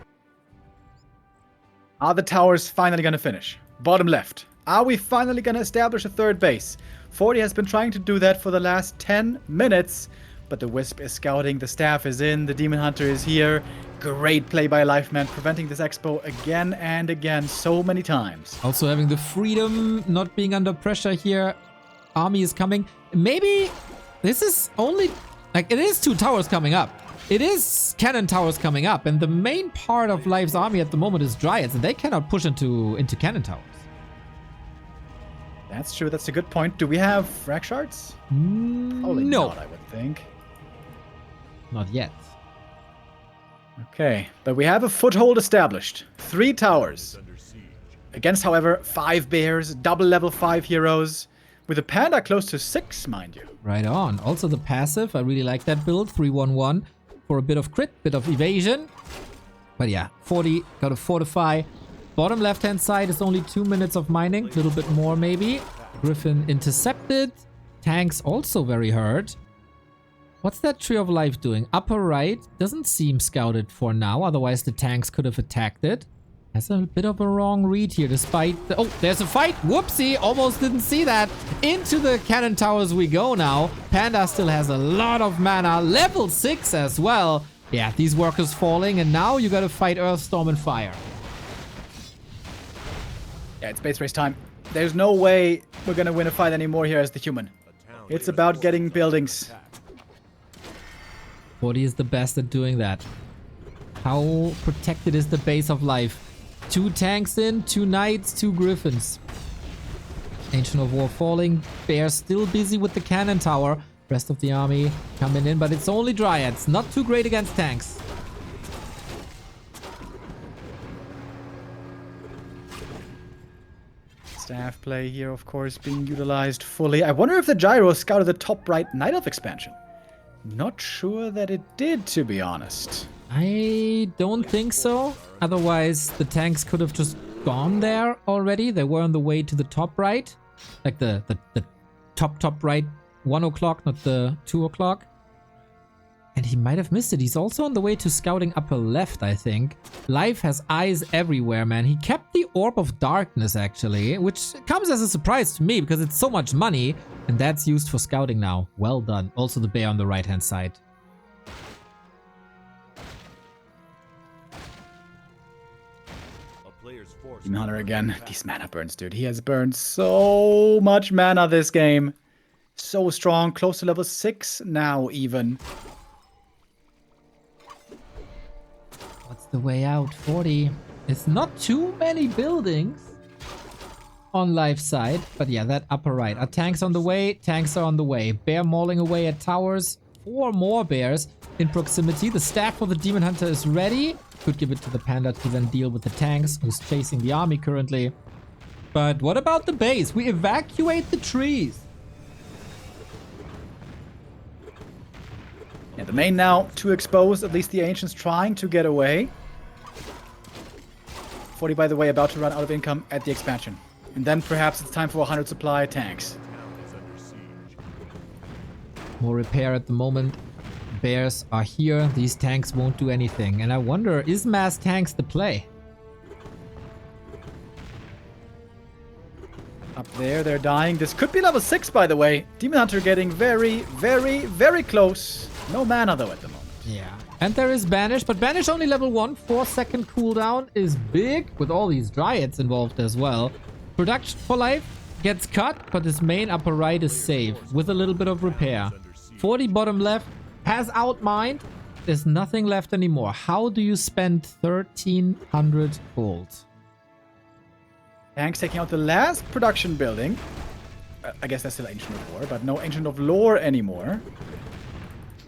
[SPEAKER 1] Are the towers finally going to finish? Bottom left. Are we finally going to establish a third base? 40 has been trying to do that for the last 10 minutes. But the Wisp is scouting, the Staff is in, the Demon Hunter is here. Great play by Lifeman, preventing this expo again and again so many times.
[SPEAKER 2] Also having the freedom, not being under pressure here. Army is coming. Maybe this is only... Like, it is 2 towers coming up. It is cannon towers coming up. And the main part of Life's army at the moment is Dryads. And they cannot push into cannon towers.
[SPEAKER 1] That's true. That's a good point. Do we have frag shards? Probably
[SPEAKER 2] no.
[SPEAKER 1] not, I would think.
[SPEAKER 2] Not yet.
[SPEAKER 1] Okay, but we have a foothold established. 3 towers. Against, however, 5 bears, double level 5 heroes. With a panda close to 6, mind you.
[SPEAKER 2] Right on. Also the passive. I really like that build. 3-1-1 for a bit of crit, bit of evasion. But yeah, 40 got to fortify. Bottom left-hand side is only 2 minutes of mining. A little bit more, maybe. Griffin intercepted. Tanks also very hurt. What's that Tree of Life doing? Upper right doesn't seem scouted for now. Otherwise, the tanks could have attacked it. That's a bit of a wrong read here, despite... Oh, there's a fight. Whoopsie. Almost didn't see that. Into the cannon towers we go now. Panda still has a lot of mana. Level 6 as well. Yeah, these workers falling. And now you got to fight Earthstorm and Fire.
[SPEAKER 1] Yeah, it's base race time. There's no way we're going to win a fight anymore here as the human. It's about getting buildings.
[SPEAKER 2] 40 is the best at doing that. How protected is the base of Life? 2 tanks in, 2 knights, 2 griffins. Ancient of War falling. Bear still busy with the cannon tower. Rest of the army coming in, but it's only Dryads. Not too great against tanks.
[SPEAKER 1] Staff play here, of course, being utilized fully. I wonder if the gyro scouted the top right Night Elf expansion. Not sure that it did, to be honest.
[SPEAKER 2] I don't think so. Otherwise, the tanks could have just gone there already. They were on the way to the top right. Like the top right 1 o'clock, not the 2 o'clock. And he might have missed it. He's also on the way to scouting upper left, I think. Life has eyes everywhere, man. He kept the Orb of Darkness, actually, which comes as a surprise to me because it's so much money. And that's used for scouting now. Well done. Also the bear on the right-hand side.
[SPEAKER 1] Demon Hunter again. These mana burns, dude. He has burned so much mana this game. So strong. Close to level 6 now, even.
[SPEAKER 2] What's the way out? 40. It's not too many buildings on life side. But yeah, that upper right. Are tanks on the way? Tanks are on the way. Bear mauling away at towers. 4 more bears in proximity. The staff for the Demon Hunter is ready. Could give it to the Panda to then deal with the tanks, who's chasing the army currently. But what about the base? We evacuate the trees.
[SPEAKER 1] Yeah, the main now too exposed. At least the Ancients trying to get away. 40, by the way, about to run out of income at the expansion. And then perhaps it's time for 100 supply tanks.
[SPEAKER 2] More repair at the moment. Bears are here. These tanks won't do anything. And I wonder, is mass tanks the play?
[SPEAKER 1] Up there, they're dying. This could be level 6, by the way. Demon Hunter getting very, very, very close. No mana, though, at the moment.
[SPEAKER 2] Yeah. And there is Banish, but Banish only level 1. 4-second cooldown is big, with all these Dryads involved as well. Production for life gets cut, but his main upper right is safe, with a little bit of repair. 40 bottom left. Has outmined. There's nothing left anymore. How do you spend 1,300 gold?
[SPEAKER 1] Tanks taking out the last production building. I guess that's still Ancient of War, but no Ancient of Lore anymore.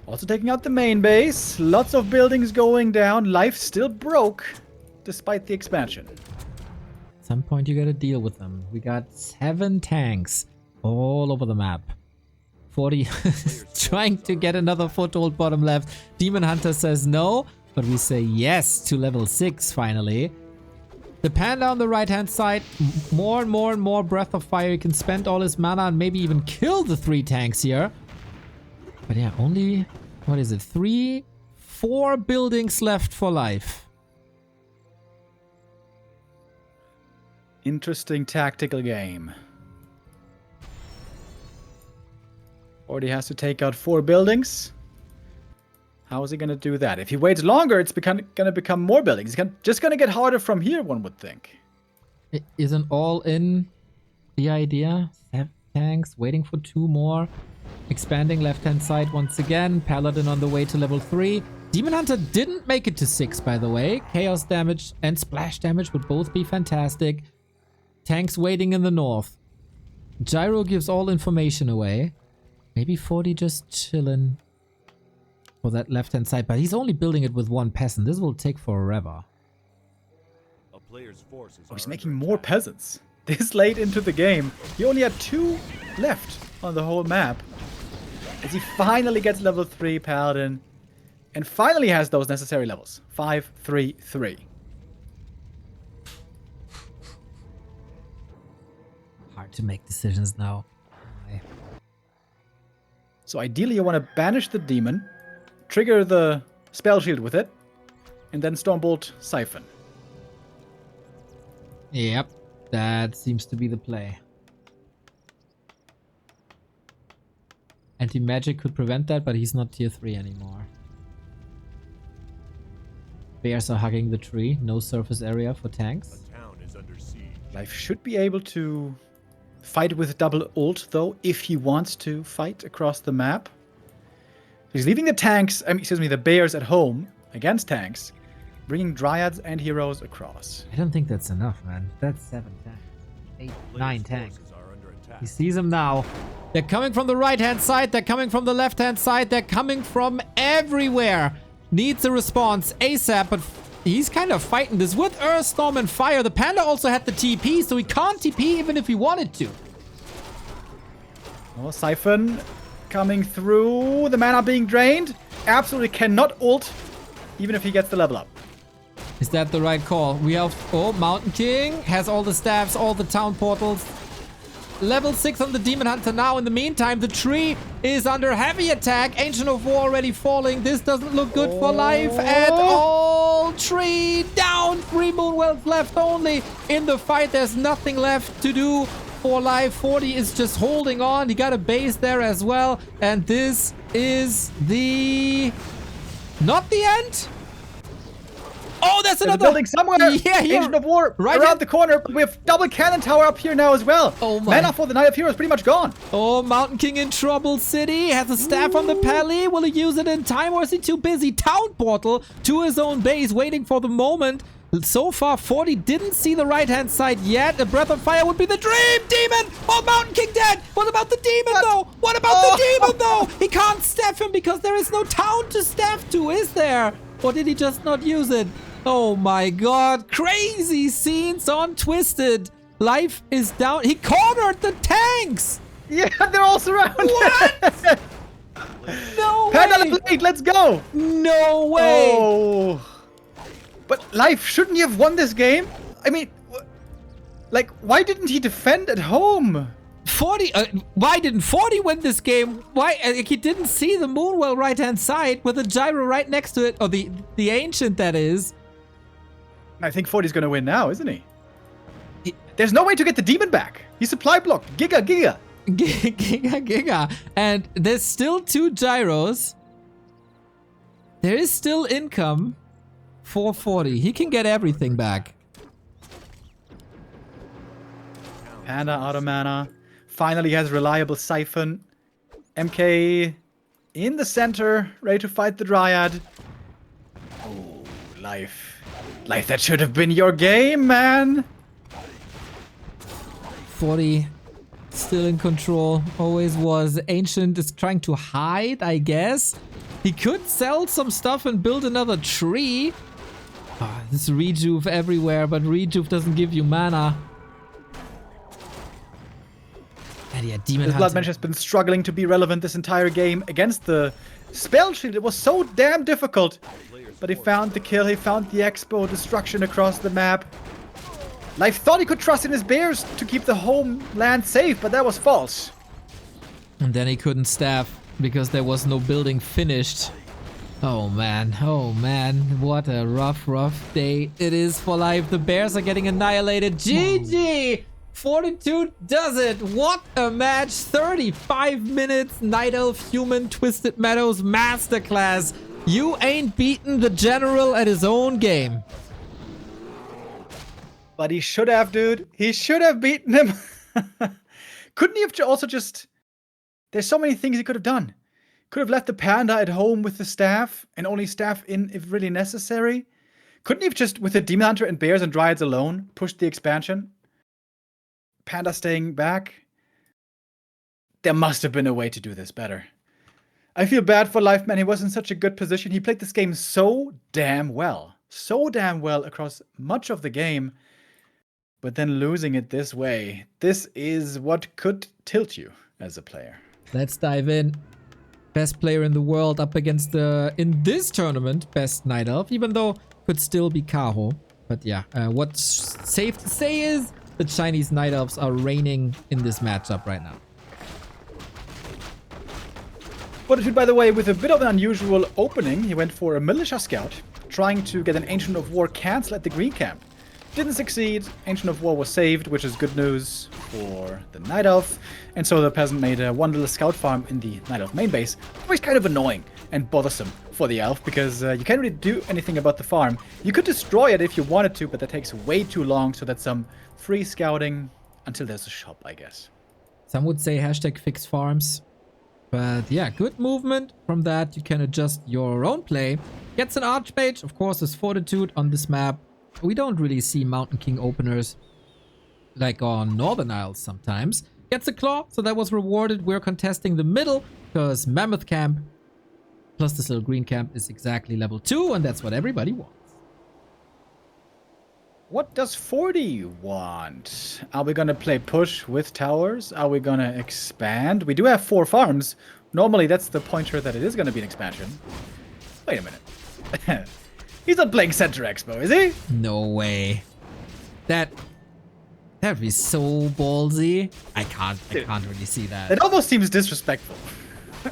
[SPEAKER 1] Also taking out the main base. Lots of buildings going down. Life still broke, despite the expansion.
[SPEAKER 2] At some point you gotta deal with them. We got 7 tanks all over the map. 40 trying to get another foothold bottom left. Demon Hunter says no, but we say yes to level 6 finally. The Panda on the right hand side, more and more Breath of Fire. He can spend all his mana and maybe even kill the 3 tanks here. But yeah, only, what is it, 4 buildings left for life.
[SPEAKER 1] Interesting tactical game. Already has to take out 4 buildings. How is he going to do that? If he waits longer, it's going to become more buildings. It's just going to get harder from here, one would think.
[SPEAKER 2] It isn't all in the idea. 7 tanks, waiting for 2 more. Expanding left-hand side once again. Paladin on the way to level 3. Demon Hunter didn't make it to 6, by the way. Chaos damage and splash damage would both be fantastic. Tanks waiting in the north. Gyro gives all information away. Maybe 40 just chilling for that left-hand side, but he's only building it with 1 peasant. This will take forever.
[SPEAKER 1] Oh, he's making more peasants. This late into the game. He only had 2 left on the whole map. As he finally gets level 3 Paladin. And finally has those necessary levels. 5, 3, 3.
[SPEAKER 2] Hard to make decisions now.
[SPEAKER 1] So ideally you want to banish the demon, trigger the spell shield with it, and then Stormbolt Siphon.
[SPEAKER 2] Yep, that seems to be the play. Anti-magic could prevent that, but he's not tier 3 anymore. Bears are hugging the tree. No surface area for tanks.
[SPEAKER 3] The town is under siege.
[SPEAKER 1] Life should be able to fight with double ult, though, if he wants to fight across the map. He's leaving the tanks, the bears at home against tanks, bringing Dryads and heroes across.
[SPEAKER 2] I don't think that's enough, man. That's 7 tanks. 8, 9 tanks. He sees them now. They're coming from the right-hand side. They're coming from the left-hand side. They're coming from everywhere. Needs a response ASAP, but he's kind of fighting this with Earth, Storm, and Fire. The Panda also had the TP, so he can't TP even if he wanted to.
[SPEAKER 1] Oh, Siphon coming through. The mana being drained. Absolutely cannot ult, even if he gets the level up.
[SPEAKER 2] Is that the right call? We have... Oh, Mountain King has all the staffs, all the town portals. Level 6 on the Demon Hunter now. In the meantime, the tree is under heavy attack. Ancient of War already falling. This doesn't look good for life at all. Tree down. 3 Moonwells left only in the fight. There's nothing left to do for life. 40 is just holding on. He got a base there as well. And this is the... not the end? Oh, that's another
[SPEAKER 1] building somewhere.
[SPEAKER 2] Yeah, here.
[SPEAKER 1] Ancient of War
[SPEAKER 2] Right
[SPEAKER 1] around the corner. We have double cannon tower up here now as well.
[SPEAKER 2] Oh my.
[SPEAKER 1] Mana for the Knight of Heroes pretty much gone.
[SPEAKER 2] Oh, Mountain King in trouble city. Has a staff on the Pally. Will he use it in time or is he too busy? Town portal to his own base, waiting for the moment. So far, 40 didn't see the right-hand side yet. A Breath of Fire would be the dream. Demon! Oh, Mountain King dead. What about the Demon, though? What about the Demon, though? He can't staff him because there is no town to staff to, is there? Or did he just not use it? Oh my god, crazy scenes on Twisted. Life is down. He cornered the tanks.
[SPEAKER 1] Yeah, they're all surrounded.
[SPEAKER 2] What? No
[SPEAKER 1] Panda
[SPEAKER 2] way.
[SPEAKER 1] Blade, let's go.
[SPEAKER 2] No way.
[SPEAKER 1] Oh. But Life, shouldn't you have won this game? I mean, like, why didn't he defend at home?
[SPEAKER 2] 40, why didn't 40 win this game? Why? He didn't see the Moonwell right-hand side with the gyro right next to it. Or the Ancient, that is.
[SPEAKER 1] I think 40's going to win now, isn't he? There's no way to get the Demon back. He's supply blocked. Giga.
[SPEAKER 2] Giga. And there's still 2 gyros. There is still income for 40. He can get everything back.
[SPEAKER 1] Panda out of mana. Finally has reliable Siphon. MK in the center, ready to fight the Dryad. Oh, Life. Life, that should have been your game, man.
[SPEAKER 2] 40 still in control, always was. Ancient is trying to hide, I guess. He could sell some stuff and build another tree. Oh, this rejuve everywhere, but rejuve doesn't give you mana. And yeah, Demon
[SPEAKER 1] This
[SPEAKER 2] Hunter.
[SPEAKER 1] Blood Mage has been struggling to be relevant this entire game against the Spell Shield. It was so damn difficult. But he found the kill, he found the Expo, destruction across the map. Life thought he could trust in his bears to keep the homeland safe, but that was false.
[SPEAKER 2] And then he couldn't staff because there was no building finished. Oh man, what a rough day it is for Life. The bears are getting annihilated. GG! Fortitude does it. What a match. 35 minutes. Night Elf, Human, Twisted Meadows, Masterclass. You ain't beaten the general at his own game.
[SPEAKER 1] But he should have, dude. He should have beaten him. Couldn't he have also just... There's so many things he could have done. Could have left the Panda at home with the staff and only staff in if really necessary. Couldn't he have just, with the Demon Hunter and Bears and Dryads alone, pushed the expansion? Panda staying back? There must have been a way to do this better. I feel bad for Life, man. He was in such a good position. He played this game so damn well. So damn well across much of the game. But then losing it this way, this is what could tilt you as a player.
[SPEAKER 2] Let's dive in. Best player in the world up against the, in this tournament, best Night Elf. Even though could still be Kaho. But yeah, what's safe to say is the Chinese Night Elves are reigning in this matchup right now.
[SPEAKER 1] Fortitude, by the way, with a bit of an unusual opening, he went for a militia scout, trying to get an Ancient of War cancel at the green camp. Didn't succeed. Ancient of War was saved, which is good news for the Night Elf. And so the peasant made one little scout farm in the Night Elf main base. Always kind of annoying and bothersome for the elf, because you can't really do anything about the farm. You could destroy it if you wanted to, but that takes way too long, so that's some free scouting until there's a shop, I guess.
[SPEAKER 2] Some would say hashtag fix farms. But yeah, good movement. From that, you can adjust your own play. Gets an Archmage, of course, is Fortitude on this map. We don't really see Mountain King openers like on Northern Isles sometimes. Gets a Claw, so that was rewarded. We're contesting the middle because Mammoth Camp plus this little green camp is exactly level 2, and that's what everybody wants.
[SPEAKER 1] What does 40 want? Are we gonna play push with towers? Are we gonna expand? We do have 4 farms. Normally that's the pointer that it is gonna be an expansion. Wait a minute. He's not playing Center Expo, is he?
[SPEAKER 2] No way. That That'd be so ballsy. I can't really see that.
[SPEAKER 1] It almost seems disrespectful.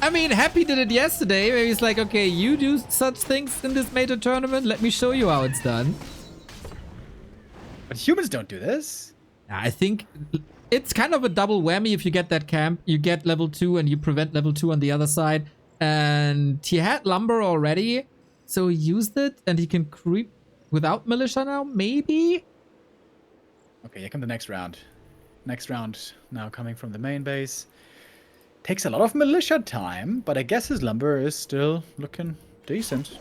[SPEAKER 2] I mean, Happy did it yesterday, where he's like, okay, you do such things in this major tournament, let me show you how it's done.
[SPEAKER 1] But humans don't do this.
[SPEAKER 2] I think it's kind of a double whammy if you get that camp. You get level 2 and you prevent level 2 on the other side. And he had lumber already, so he used it, and he can creep without militia now, maybe?
[SPEAKER 1] Okay, here come the next round. Next round now coming from the main base. Takes a lot of militia time, but I guess his lumber is still looking decent.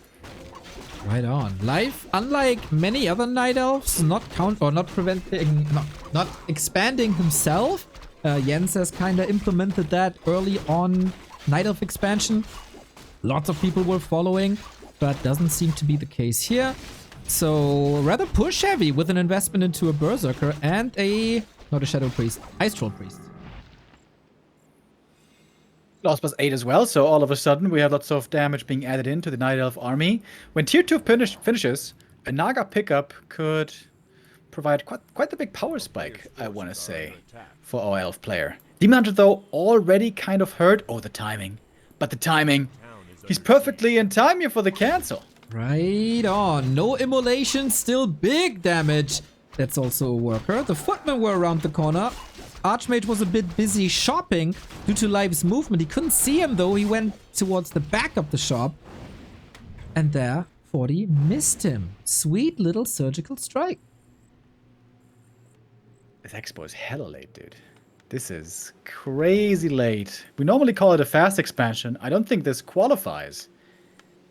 [SPEAKER 2] Right on. Life, unlike many other night elves, not expanding himself. Jens has kind of implemented that early on night elf expansion. Lots of people were following, but doesn't seem to be the case here. So rather push heavy with an investment into a berserker and not a shadow priest, ice troll priest.
[SPEAKER 1] Lost plus 8 as well, so all of a sudden we have lots of damage being added into the Night Elf army. When tier 2 finishes, a Naga pickup could provide quite the big power spike, I want to say, for our elf player. Demon Hunter, though, already kind of hurt. Oh, the timing. But the timing. He's perfectly in time here for the cancel.
[SPEAKER 2] Right on. No immolation, still big damage. That's also a worker. The footmen were around the corner. Archmage was a bit busy shopping due to Live's movement. He couldn't see him though. He went towards the back of the shop. And there, 40 missed him. Sweet little surgical strike.
[SPEAKER 1] This expo is hella late, dude. This is crazy late. We normally call it a fast expansion. I don't think this qualifies.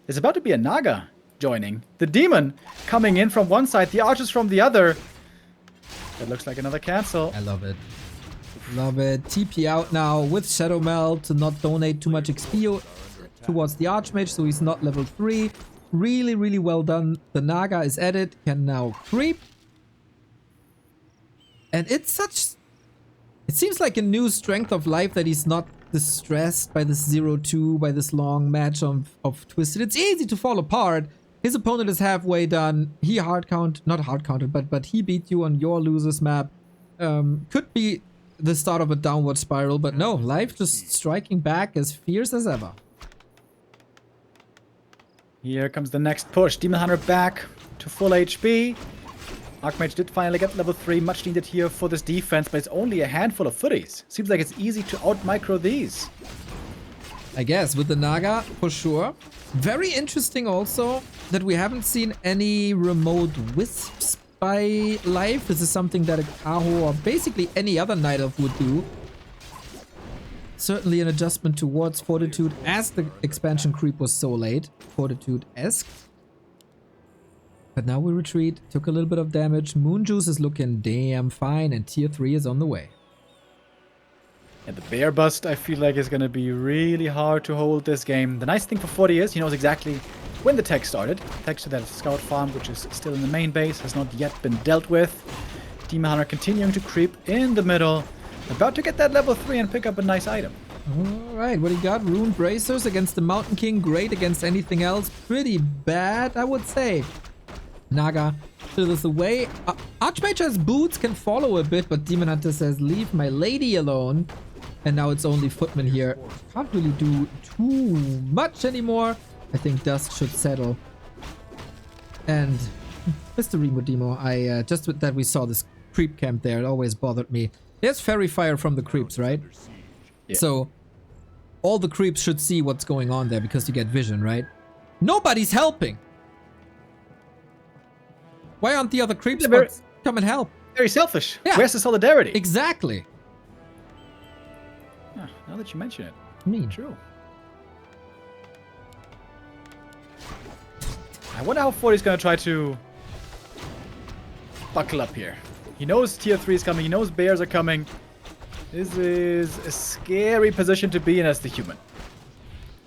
[SPEAKER 1] There's about to be a Naga joining. The demon coming in from one side, the archers from the other. That looks like another cancel.
[SPEAKER 2] I love it. Love it. TP out now with Shadow Meld to not donate too much XP towards the Archmage, so he's not level 3. Really, really well done. The Naga is added, can now creep. And it's such... It seems like a new strength of Life that he's not distressed by this 0-2, by this long match of Twisted. It's easy to fall apart. His opponent is halfway done. He not hard counted, but he beat you on your losers map. Could be the start of a downward spiral, but no, Life just striking back as fierce as ever.
[SPEAKER 1] Here comes the next push. Demon Hunter back to full HP. Archmage did finally get level 3, much needed here for this defense, but it's only a handful of footies. Seems like it's easy to out-micro these.
[SPEAKER 2] I guess, with the Naga, for sure. Very interesting also that we haven't seen any remote wisps by Life. This is something that a Kaho or basically any other Night Elf would do. Certainly an adjustment towards Fortitude as the expansion creep was so late. Fortitude-esque. But now we retreat. Took a little bit of damage. Moon Juice is looking damn fine and tier 3 is on the way.
[SPEAKER 1] And the bear bust, I feel like, is going to be really hard to hold this game. The nice thing for 40 is he knows exactly when the tech started. Thanks to that scout farm, which is still in the main base, has not yet been dealt with. Demon Hunter continuing to creep in the middle. About to get that level 3 and pick up a nice item.
[SPEAKER 2] Alright, what do you got? Rune Bracers against the Mountain King. Great against anything else. Pretty bad, I would say. Naga threw this away. Archmage has boots, can follow a bit, but Demon Hunter says, leave my lady alone. And now it's only Footman here. Can't really do too much anymore. I think dust should settle. And Mr. Remo Demo, just with that we saw this creep camp there, it always bothered me. There's fairy fire from the creeps, right?
[SPEAKER 1] Yeah.
[SPEAKER 2] So all the creeps should see what's going on there because you get vision, right? Nobody's helping. Why aren't the other creeps come and help?
[SPEAKER 1] Very selfish.
[SPEAKER 2] Yeah.
[SPEAKER 1] Where's the solidarity?
[SPEAKER 2] Exactly.
[SPEAKER 1] Now that you mention it.
[SPEAKER 2] I mean,
[SPEAKER 1] True. I wonder how 40 is going to try to buckle up here. He knows tier 3 is coming. He knows bears are coming. This is a scary position to be in as the human.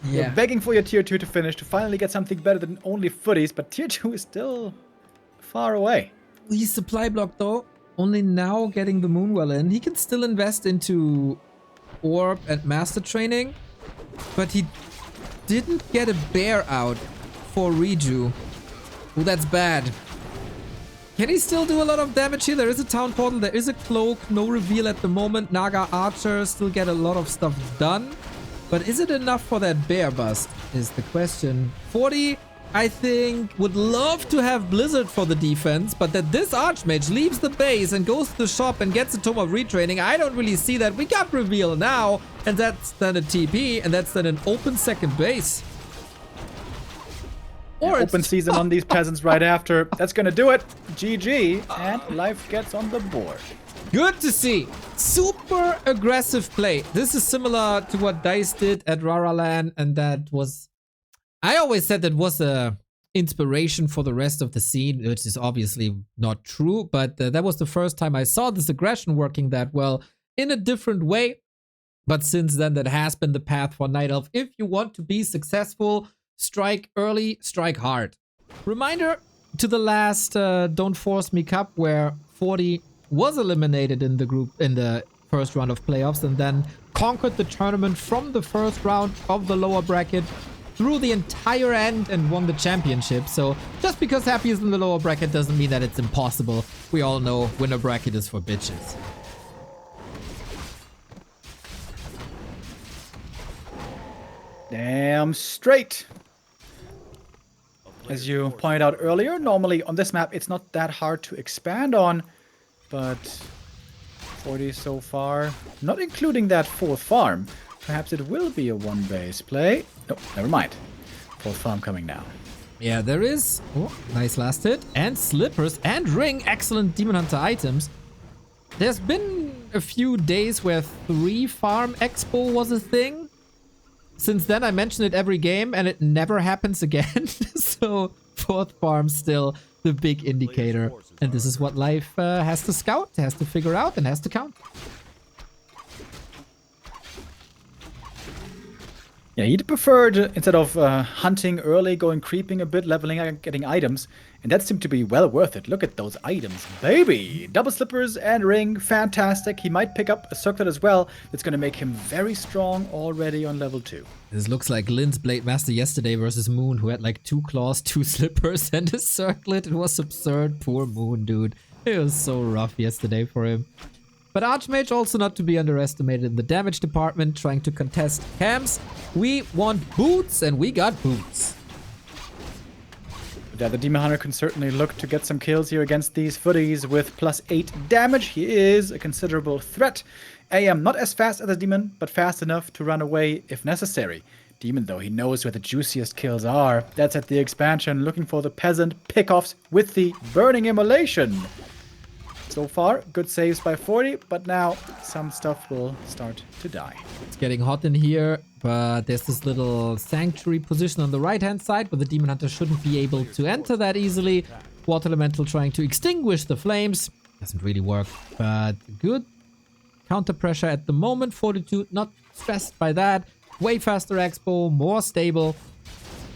[SPEAKER 2] yeah.
[SPEAKER 1] You're begging for your tier 2 to finish, to finally get something better than only footies, but tier 2 is still far away.
[SPEAKER 2] He's supply blocked though. Only now getting the Moonwell in. He can still invest into Orb and Master Training, but he didn't get a bear out for Reju. Oh, that's bad. Can he still do a lot of damage here? There is a town portal, there is a cloak, no reveal at the moment. Naga Archer still get a lot of stuff done. But is it enough for that bear bust is the question. 40, I think, would love to have Blizzard for the defense, but that this Archmage leaves the base and goes to the shop and gets a Tome of Retraining, I don't really see that. We got reveal now, and that's then a TP, and that's then an open second base.
[SPEAKER 1] Or open season on these peasants right after. That's gonna do it. GG, and life gets on the board.
[SPEAKER 2] Good to see. Super aggressive play. This is similar to what DICE did at Raralan, and that was... I always said that was a inspiration for the rest of the scene, which is obviously not true, but that was the first time I saw this aggression working that well in a different way. But since then, that has been the path for Night Elf. If you want to be successful, strike early, strike hard. Reminder to the last Don't Force Me Cup, where 40 was eliminated in the group in the first round of playoffs and then conquered the tournament from the first round of the lower bracket through the entire end and won the championship. So just because Happy is in the lower bracket doesn't mean that it's impossible. We all know winner bracket is for bitches.
[SPEAKER 1] Damn straight. As you pointed out earlier, normally on this map it's not that hard to expand on, but 40 so far, not including that fourth farm. Perhaps it will be a one base play. No, never mind. Fourth farm coming now.
[SPEAKER 2] Yeah, there is... Oh, nice last hit. And slippers and ring. Excellent Demon Hunter items. There's been a few days where 3 farm expo was a thing. Since then, I mention it every game, and it never happens again. So, 4th farm still the big indicator. And this is what life has to scout, has to figure out, and has to count.
[SPEAKER 1] Yeah, he'd preferred, instead of hunting early, going creeping a bit, leveling up, getting items. And that seemed to be well worth it. Look at those items, baby! Double slippers and ring, fantastic. He might pick up a circlet as well. That's going to make him very strong already on level 2.
[SPEAKER 2] This looks like Lynn's Blade Master yesterday versus Moon, who had like 2 claws, 2 slippers, and a circlet. It was absurd. Poor Moon, dude. It was so rough yesterday for him. But Archmage also not to be underestimated in the damage department, trying to contest camps. We want boots, and we got boots.
[SPEAKER 1] Yeah, the Demon Hunter can certainly look to get some kills here against these footies with +8 damage. He is a considerable threat. AM not as fast as the Demon, but fast enough to run away if necessary. Demon, though, he knows where the juiciest kills are. That's at the expansion, looking for the peasant pickoffs with the Burning Immolation. So far, good saves by 40, but now some stuff will start to die.
[SPEAKER 2] It's getting hot in here, but there's this little sanctuary position on the right-hand side where the Demon Hunter shouldn't be able to enter that easily. Water Elemental trying to extinguish the flames. Doesn't really work, but good counter pressure at the moment. Fortitude not stressed by that. Way faster expo, more stable.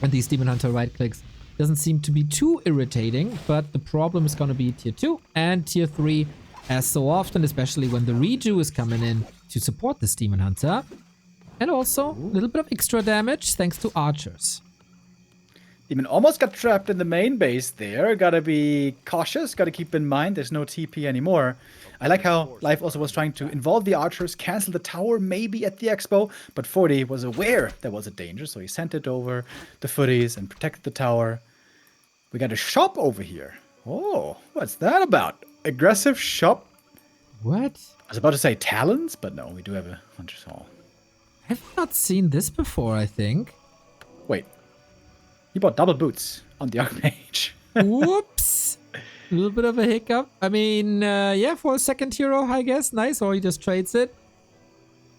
[SPEAKER 2] And these Demon Hunter right-clicks doesn't seem to be too irritating, but the problem is going to be tier 2 and tier 3 as so often, especially when the Reju is coming in to support this Demon Hunter. And also a little bit of extra damage thanks to archers.
[SPEAKER 1] Demon almost got trapped in the main base there. Gotta be cautious, gotta keep in mind there's no TP anymore. I like how Life also was trying to involve the archers, cancel the tower maybe at the expo, but 40 was aware there was a danger, so he sent it over the footies and protected the tower. We got a shop over here. Oh, what's that about? Aggressive shop?
[SPEAKER 2] What?
[SPEAKER 1] I was about to say talons, but no, we do have a Hunter's Hall.
[SPEAKER 2] I've not seen this before, I think.
[SPEAKER 1] Wait. He bought double boots on the Archmage.
[SPEAKER 2] Whoops! A little bit of a hiccup. I mean, yeah, for a second hero, I guess. Nice, or he just trades it.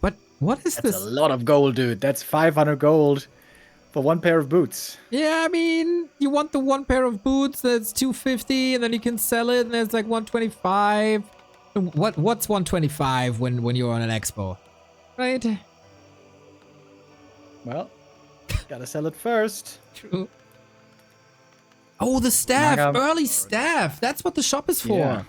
[SPEAKER 2] But what is
[SPEAKER 1] That's
[SPEAKER 2] this?
[SPEAKER 1] a lot of gold, dude. That's 500 gold for 1 pair of boots.
[SPEAKER 2] Yeah, I mean, you want the 1 pair of boots, that's 250, and then you can sell it, and it's like 125. What's 125 when you're on an expo? Right?
[SPEAKER 1] Well, gotta sell it first.
[SPEAKER 2] True. Oh, the staff!
[SPEAKER 1] Naga.
[SPEAKER 2] Early staff! That's what the shop is for.
[SPEAKER 1] Yeah.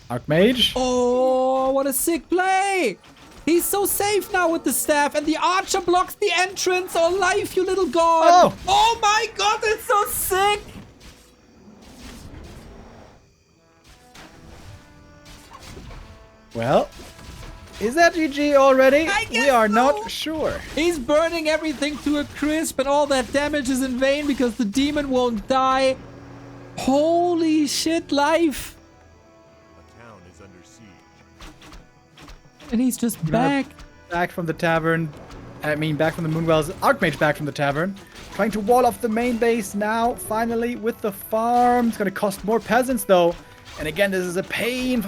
[SPEAKER 1] Archmage.
[SPEAKER 2] Oh, what a sick play! He's so safe now with the staff, and the archer blocks the entrance. Oh, Life, you little god!
[SPEAKER 1] Oh.
[SPEAKER 2] Oh my god, that's so sick!
[SPEAKER 1] Well, is that GG already?
[SPEAKER 2] I guess
[SPEAKER 1] We are
[SPEAKER 2] so.
[SPEAKER 1] not sure.
[SPEAKER 2] He's burning everything to a crisp, and all that damage is in vain because the demon won't die. Holy shit, life.
[SPEAKER 3] A town is under siege.
[SPEAKER 2] And he's just back.
[SPEAKER 1] Back from the tavern. Back from the Moonwells. Archmage back from the tavern. Trying to wall off the main base now, finally, with the farm. It's going to cost more peasants, though. And again, this is a pain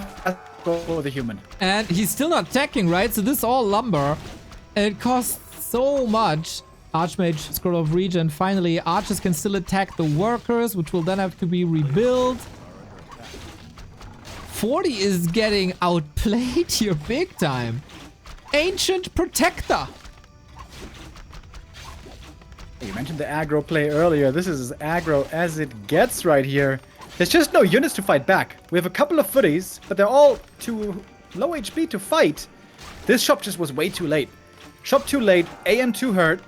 [SPEAKER 1] for the human.
[SPEAKER 2] And he's still not attacking, right? So this is all lumber. And it costs so much. Archmage, Scroll of Regen. Finally, archers can still attack the workers, which will then have to be rebuilt. 40 is getting outplayed here big time. Ancient Protector.
[SPEAKER 1] You mentioned the aggro play earlier. This is as aggro as it gets right here. There's just no units to fight back. We have a couple of footies, but they're all too low HP to fight. This shop just was way too late. Shop too late, AM too hurt.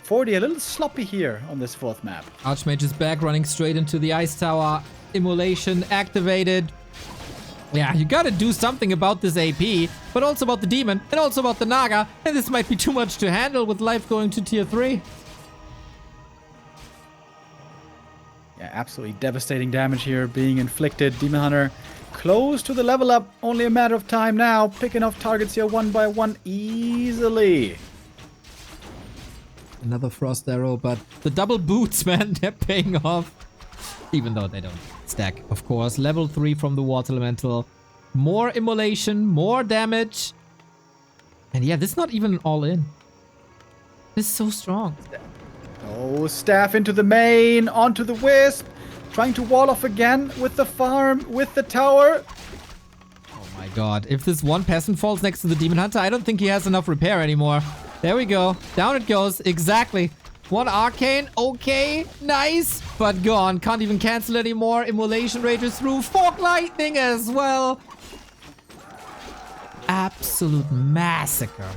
[SPEAKER 1] 40 a little sloppy here on this fourth map.
[SPEAKER 2] Archmage is back, running straight into the ice tower. Immolation activated. Yeah, you gotta do something about this AP, but also about the demon, and also about the Naga. And this might be too much to handle with life going to tier 3.
[SPEAKER 1] Yeah, absolutely devastating damage here being inflicted. Demon Hunter close to the level up. Only a matter of time now. Picking off targets here one by one easily.
[SPEAKER 2] Another frost arrow, but the double boots, man, they're paying off. Even though they don't stack, of course. Level 3 from the Water Elemental. More immolation, more damage. And yeah, this is not even all in. This is so strong.
[SPEAKER 1] Oh, staff into the main, onto the wisp. Trying to wall off again with the farm, with the tower.
[SPEAKER 2] Oh my god. If this one peasant falls next to the Demon Hunter, I don't think he has enough repair anymore. There we go. Down it goes. Exactly. One arcane. Okay. Nice. But gone. Can't even cancel anymore. Immolation rages through. Fork lightning as well. Absolute massacre.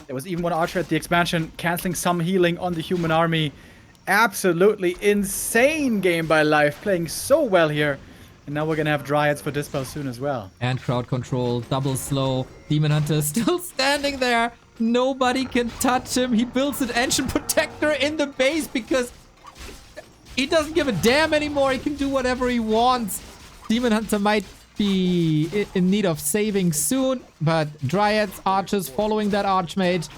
[SPEAKER 1] There was even one archer at the expansion canceling some healing on the human army. Absolutely insane game by Life. Playing so well here. And now we're going to have Dryads for Dispel soon as well.
[SPEAKER 2] And crowd control. Double slow. Demon Hunter still standing there. Nobody can touch him. He builds an Ancient Protector in the base because he doesn't give a damn anymore. He can do whatever he wants. Demon Hunter might be in need of saving soon, but Dryads, Archers following that Archmage.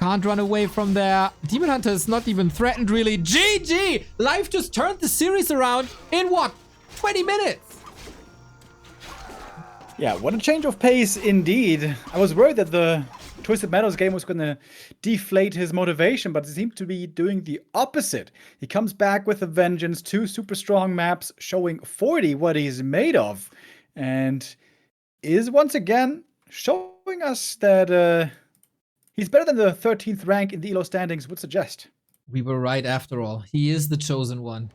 [SPEAKER 2] Can't run away from there. Demon Hunter is not even threatened, really. GG! Life just turned the series around in what? 20 minutes!
[SPEAKER 1] Yeah, what a change of pace indeed. I was worried that the Twisted Meadows game was going to deflate his motivation, but it seemed to be doing the opposite. He comes back with a vengeance, 2 super strong maps showing 40 what he's made of, and is once again showing us that he's better than the 13th rank in the ELO standings would suggest.
[SPEAKER 2] We were right after all. He is the chosen one.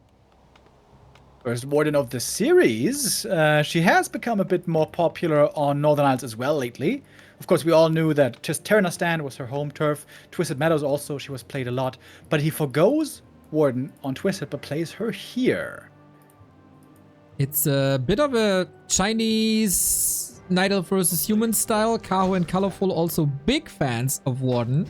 [SPEAKER 1] First Warden of the series. She has become a bit more popular on Northern Isles as well lately. Of course, we all knew that just Terranostan was her home turf. Twisted Meadows also, she was played a lot. But he forgoes Warden on Twisted, but plays her here.
[SPEAKER 2] It's a bit of a Chinese Night Elf versus Human style. Kaho and Colorful also big fans of Warden.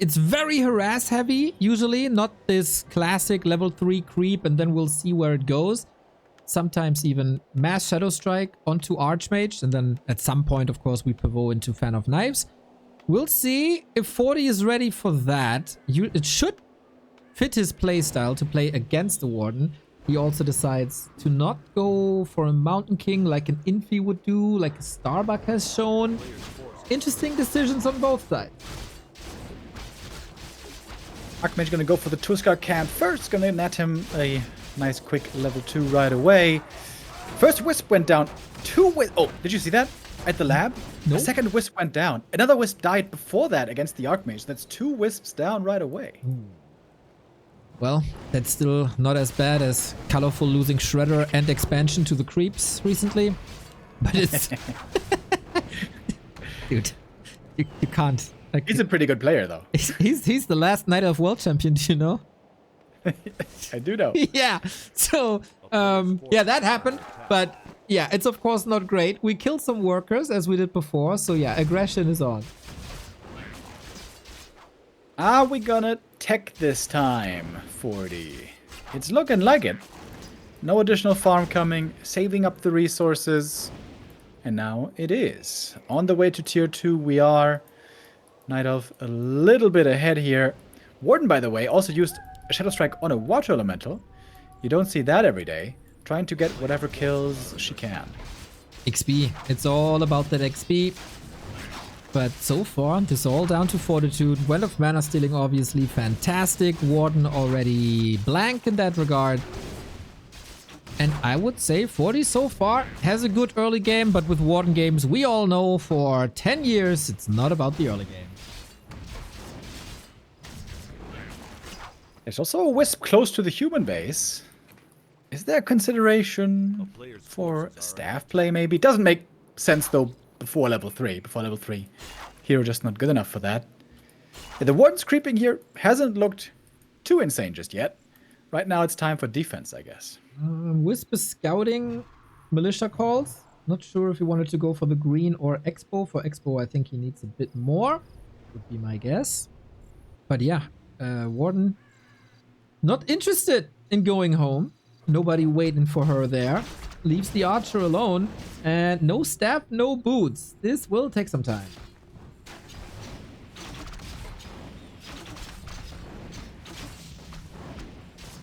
[SPEAKER 2] It's very harass heavy, usually. Not this classic level 3 creep, and then we'll see where it goes. Sometimes even Mass Shadow Strike onto Archmage, and then at some point, of course, we pivot into Fan of Knives. We'll see if 40 is ready for that. It should fit his playstyle to play against the Warden. He also decides to not go for a Mountain King like an Infi would do, like a Starbuck has shown. Interesting decisions on both sides.
[SPEAKER 1] Archmage gonna go for the Tuskar camp first. Gonna net him a nice quick level 2 right away. First Wisp went down. 2 Wisp. Oh, did you see that? At the lab?
[SPEAKER 2] No.
[SPEAKER 1] The second Wisp went down. Another Wisp died before that against the Archmage. That's 2 Wisps down right away.
[SPEAKER 2] Well, that's still not as bad as Colorful losing Shredder and expansion to the creeps recently. But it's... Dude, you can't. Like,
[SPEAKER 1] He's a pretty good player, though.
[SPEAKER 2] he's the last Night Elf World Champion, do you know?
[SPEAKER 1] I do know.
[SPEAKER 2] Yeah. So, yeah, that happened. But Yeah, it's of course not great. We killed some workers as we did before, so yeah, aggression is on.
[SPEAKER 1] Are we gonna tech this time, 40? It's looking like it. No additional farm coming, saving up the resources. And now it is. On the way to tier 2 we are. Night Elf a little bit ahead here. Warden, by the way, also used a Shadow Strike on a Water Elemental. You don't see that every day. Trying to get whatever kills she can.
[SPEAKER 2] XP. It's all about that XP. But so far, this is all down to Fortitude. Well of mana stealing, obviously fantastic. Warden already blank in that regard. And I would say 40 so far has a good early game, but with Warden games, we all know for 10 years, it's not about the early game.
[SPEAKER 1] There's also a Wisp close to the human base. Is there consideration for staff play, maybe? Doesn't make sense, though, before level 3. Before level 3. Hero just not good enough for that. Yeah, the Warden's creeping here hasn't looked too insane just yet. Right now, it's time for defense, I guess.
[SPEAKER 2] Wisp is scouting militia calls. Not sure if he wanted to go for the green or Expo. For Expo, I think he needs a bit more. Would be my guess. But yeah, Warden not interested in going home. Nobody waiting for her there. Leaves the archer alone. And no staff, no boots. This will take some time.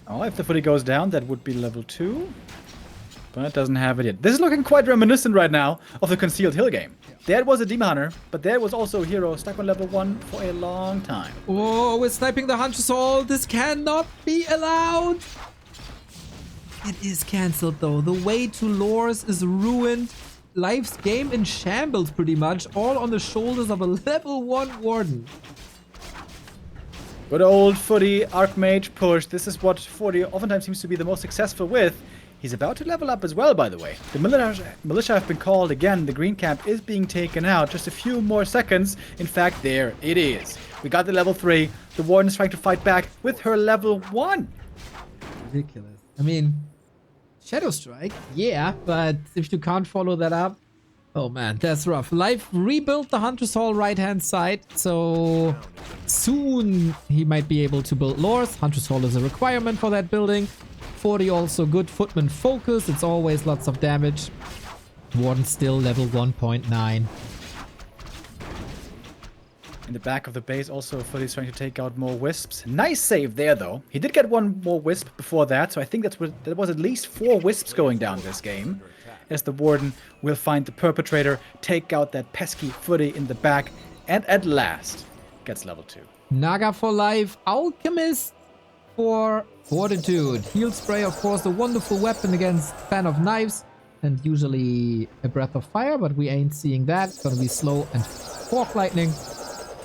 [SPEAKER 1] Oh, if the footy goes down, that would be level 2. But it doesn't have it yet. This is looking quite reminiscent right now of the Concealed Hill game. There was a Demon Hunter, but there was also a hero stuck on level 1 for a long time.
[SPEAKER 2] Oh, we're sniping the Hunter's Hall. This cannot be allowed. It is cancelled though. The way to Lores is ruined. Life's game in shambles pretty much. All on the shoulders of a level 1 Warden.
[SPEAKER 1] Good old footy Archmage push. This is what 40 oftentimes seems to be the most successful with. He's about to level up as well, by the way. The militia have been called again. The green camp is being taken out. Just a few more seconds. In fact, there it is. We got the level 3. The Warden is trying to fight back with her level 1.
[SPEAKER 2] Ridiculous. I mean, Shadow Strike, yeah, but if you can't follow that up, oh man, that's rough. Life rebuilt the Hunter's Hall right-hand side, so soon he might be able to build Lores. Hunter's Hall is a requirement for that building. 40 also good footman focus. It's always lots of damage. Warden still level 1.9.
[SPEAKER 1] In the back of the base, also Footy's trying to take out more Wisps. Nice save there, though. He did get one more Wisp before that, so I think that was at least 4 Wisps going down this game. As the Warden will find the perpetrator, take out that pesky Footy in the back, and at last gets level 2.
[SPEAKER 2] Naga for life. Alchemist for Fortitude. Heal Spray, of course, a wonderful weapon against fan of knives. And usually a Breath of Fire, but we ain't seeing that. It's gonna be slow and Fork Lightning.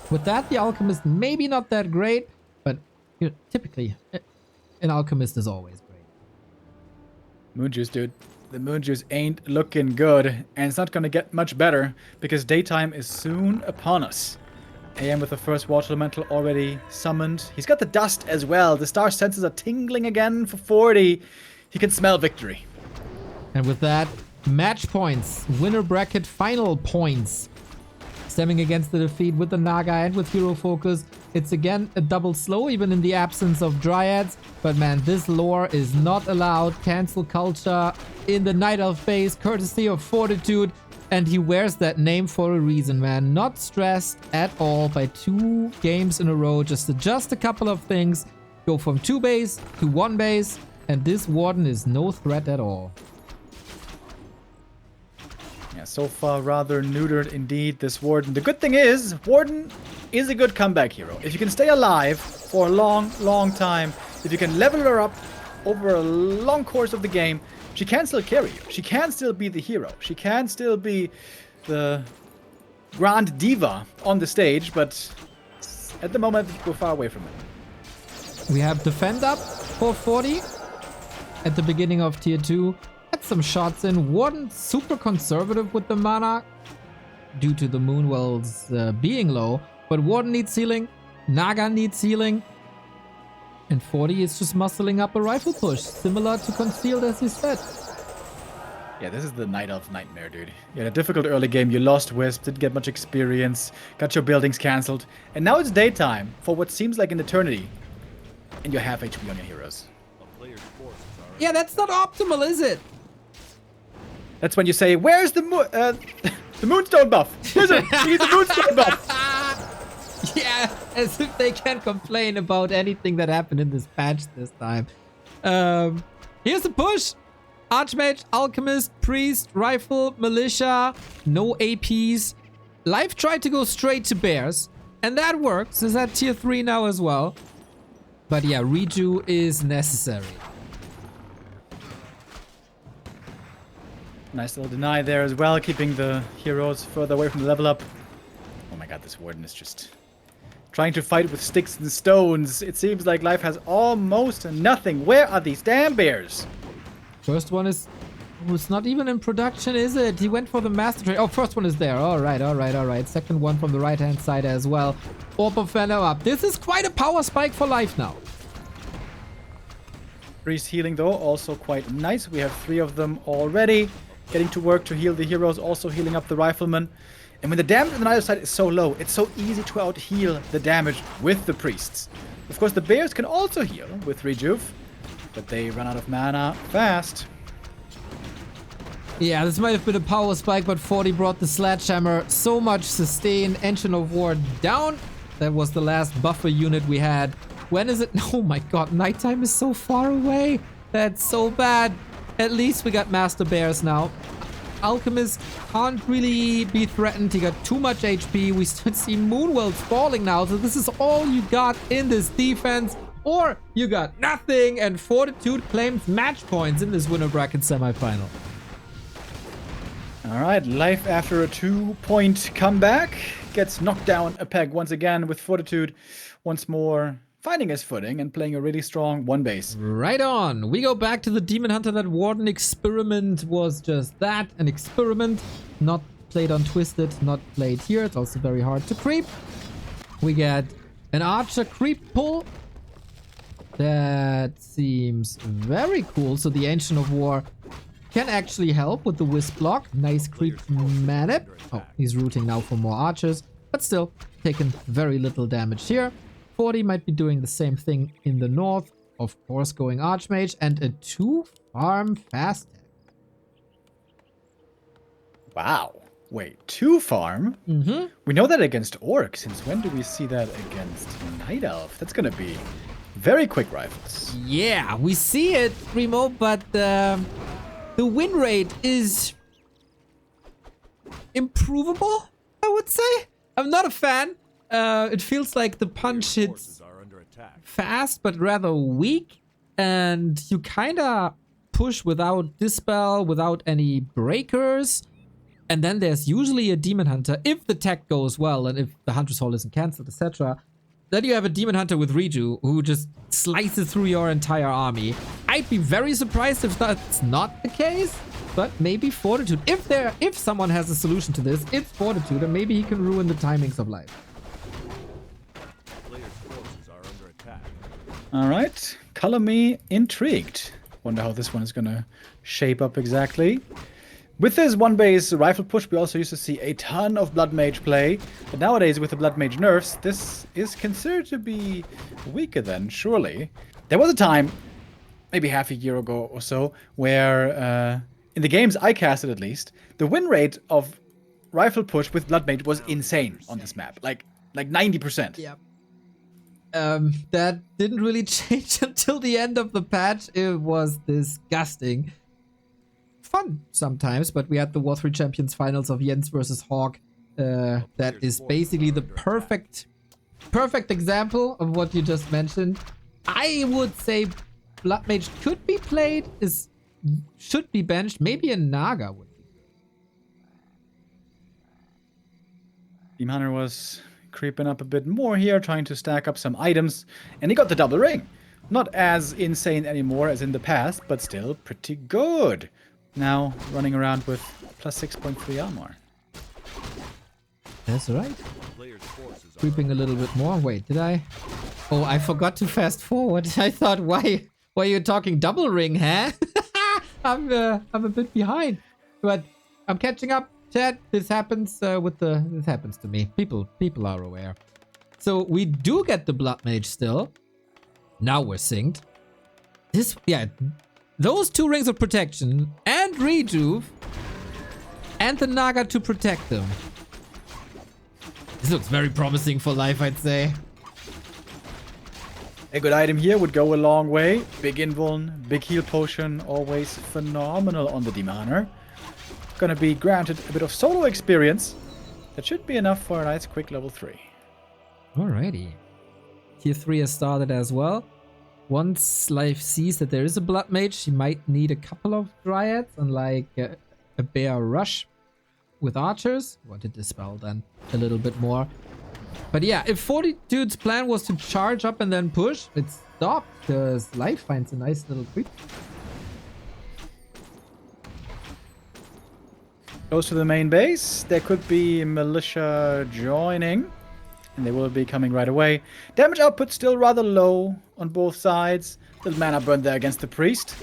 [SPEAKER 2] With that, the Alchemist maybe not that great, but you know, typically an Alchemist is always great.
[SPEAKER 1] Moonjuice, dude. The Moonjuice ain't looking good, and it's not gonna get much better because daytime is soon upon us. AM with the first Water Elemental already summoned. He's got the dust as well. The star senses are tingling again for 40. He can smell victory.
[SPEAKER 2] And with that, match points, winner bracket final points. Stemming against the defeat with the Naga and with Hero Focus. It's again a double slow, even in the absence of Dryads. But man, this lore is not allowed. Cancel culture in the Night Elf base, courtesy of Fortitude. And he wears that name for a reason, man. Not stressed at all by 2 games in a row. Just adjust a couple of things. Go from 2 base to 1 base. And this Warden is no threat at all.
[SPEAKER 1] Yeah, so far rather neutered indeed, this Warden. The good thing is, Warden is a good comeback hero. If you can stay alive for a long, long time, if you can level her up over a long course of the game, she can still carry you. She can still be the hero. She can still be the grand diva on the stage, but at the moment, we're far away from it.
[SPEAKER 2] We have Defend up for 40 at the beginning of Tier 2. Had some shots in. Warden super conservative with the mana due to the Moonwells being low, but Warden needs healing. Naga needs healing. And 40 is just muscling up a rifle push, similar to Concealed as he said.
[SPEAKER 1] Yeah, this is the Night Elf nightmare, dude. You had a difficult early game, you lost Wisp, didn't get much experience, got your buildings cancelled, and now it's daytime for what seems like an eternity, and you're half HP on your heroes.
[SPEAKER 3] A player's forces are
[SPEAKER 2] Yeah, that's not optimal, is it?
[SPEAKER 1] That's when you say, where's the the Moonstone buff? Here's it! We need the Moonstone buff!
[SPEAKER 2] Yeah, as if they can complain about anything that happened in this patch this time. Here's the push. Archmage, Alchemist, Priest, Rifle, Militia, no APs. Life tried to go straight to Bears, and that works. Is at tier 3 now as well. But yeah, redo is necessary.
[SPEAKER 1] Nice little deny there as well, keeping the heroes further away from the level up. Oh my god, this Warden is just trying to fight with sticks and stones. It seems like Life has almost nothing. Where are these damn bears?
[SPEAKER 2] First one is... Oh, it's not even in production, is it? He went for the Master Trade. Oh, first one is there. All right, all right, all right. Second one from the right-hand side as well. Orb of Venom up. This is quite a power spike for Life now.
[SPEAKER 1] Priest healing, though, also quite nice. We have 3 of them already. Getting to work to heal the heroes, also healing up the Rifleman. And when the damage on the other side is so low, it's so easy to out-heal the damage with the Priests. Of course, the Bears can also heal with Rejuve, but they run out of mana fast.
[SPEAKER 2] Yeah, this might have been a power spike, but 40 brought the Sledgehammer. So much sustain. Engine of War down. That was the last buffer unit we had. When is it? Oh my god, nighttime is so far away. That's so bad. At least we got Master Bears now. Alchemist can't really be threatened. He got too much HP. We still see Moonwells falling now. So this is all you got in this defense. Or you got nothing. And Fortitude claims match points in this winner bracket semifinal.
[SPEAKER 1] Alright, Life after a 2-point comeback gets knocked down a peg once again with Fortitude once more finding his footing and playing a really strong one base.
[SPEAKER 2] Right on. We go back to the Demon Hunter. That Warden experiment was just that, an experiment. Not played on Twisted, not played here. It's also very hard to creep. We get an Archer creep pull. That seems very cool. So the Ancient of War can actually help with the Wisp block. Nice creep manip. Oh, he's rooting now for more archers, but still taking very little damage here. 40 might be doing the same thing in the north. Of course, going Archmage and a 2-farm fast tech.
[SPEAKER 1] Wow. Wait, 2-farm?
[SPEAKER 2] Mm-hmm.
[SPEAKER 1] We know that against Orc. Since when do we see that against Night Elf? That's gonna be very quick rifles.
[SPEAKER 2] Yeah, we see it, Remo, but the win rate is improvable, I would say. I'm not a fan. It feels like the punch hits fast, but rather weak. And you kind of push without Dispel, without any breakers. And then there's usually a Demon Hunter, if the tech goes well, and if the Hunter's Hall isn't cancelled, etc. Then you have a Demon Hunter with Reju, who just slices through your entire army. I'd be very surprised if that's not the case. But maybe Fortitude. If someone has a solution to this, it's Fortitude, and maybe he can ruin the timings of Life.
[SPEAKER 1] Alright, color me intrigued. Wonder how this one is gonna shape up exactly. With this one base rifle push, we also used to see a ton of Blood Mage play. But nowadays, with the Blood Mage nerfs, this is considered to be weaker then, surely. There was a time, maybe half a year ago or so, where in the games I casted at least, the win rate of rifle push with Blood Mage was insane on this map. Like 90%.
[SPEAKER 2] Yeah. That didn't really change until the end of the patch. It was disgusting. Fun sometimes, but we had the War 3 Champions finals of Jens versus Hawk. That is basically the perfect example of what you just mentioned. I would say Blood Mage could be played, should be benched. Maybe a Naga would be.
[SPEAKER 1] Demon Hunter was creeping up a bit more here, trying to stack up some items, and he got the double ring. Not as insane anymore as in the past, but still pretty good. Now running around with plus 6.3 armor.
[SPEAKER 2] That's right. Creeping a little bit more. Wait, did I? Oh, I forgot to fast forward. I thought, why are you talking double ring, huh? I'm a bit behind. But I'm catching up, chat. This happens this happens to me. People are aware. So we do get the Blood Mage still. Now we're synced. Those 2 rings of protection and rejuve and the Naga to protect them. This looks very promising for life, I'd say.
[SPEAKER 1] A good item here would go a long way. Big invuln, big heal potion, always phenomenal on the Demoner. Gonna be granted a bit of solo experience. That should be enough for a nice quick level 3.
[SPEAKER 2] Alrighty. Tier 3 has started as well. Once Life sees that there is a Blood Mage, she might need a couple of Dryads, unlike a Bear Rush with Archers. Want to dispel then a little bit more. But yeah, if Fortitude's plan was to charge up and then push, it stopped because Life finds a nice little creep.
[SPEAKER 1] Close to the main base, there could be militia joining. And they will be coming right away. Damage output still rather low on both sides. Little mana burn there against the priest.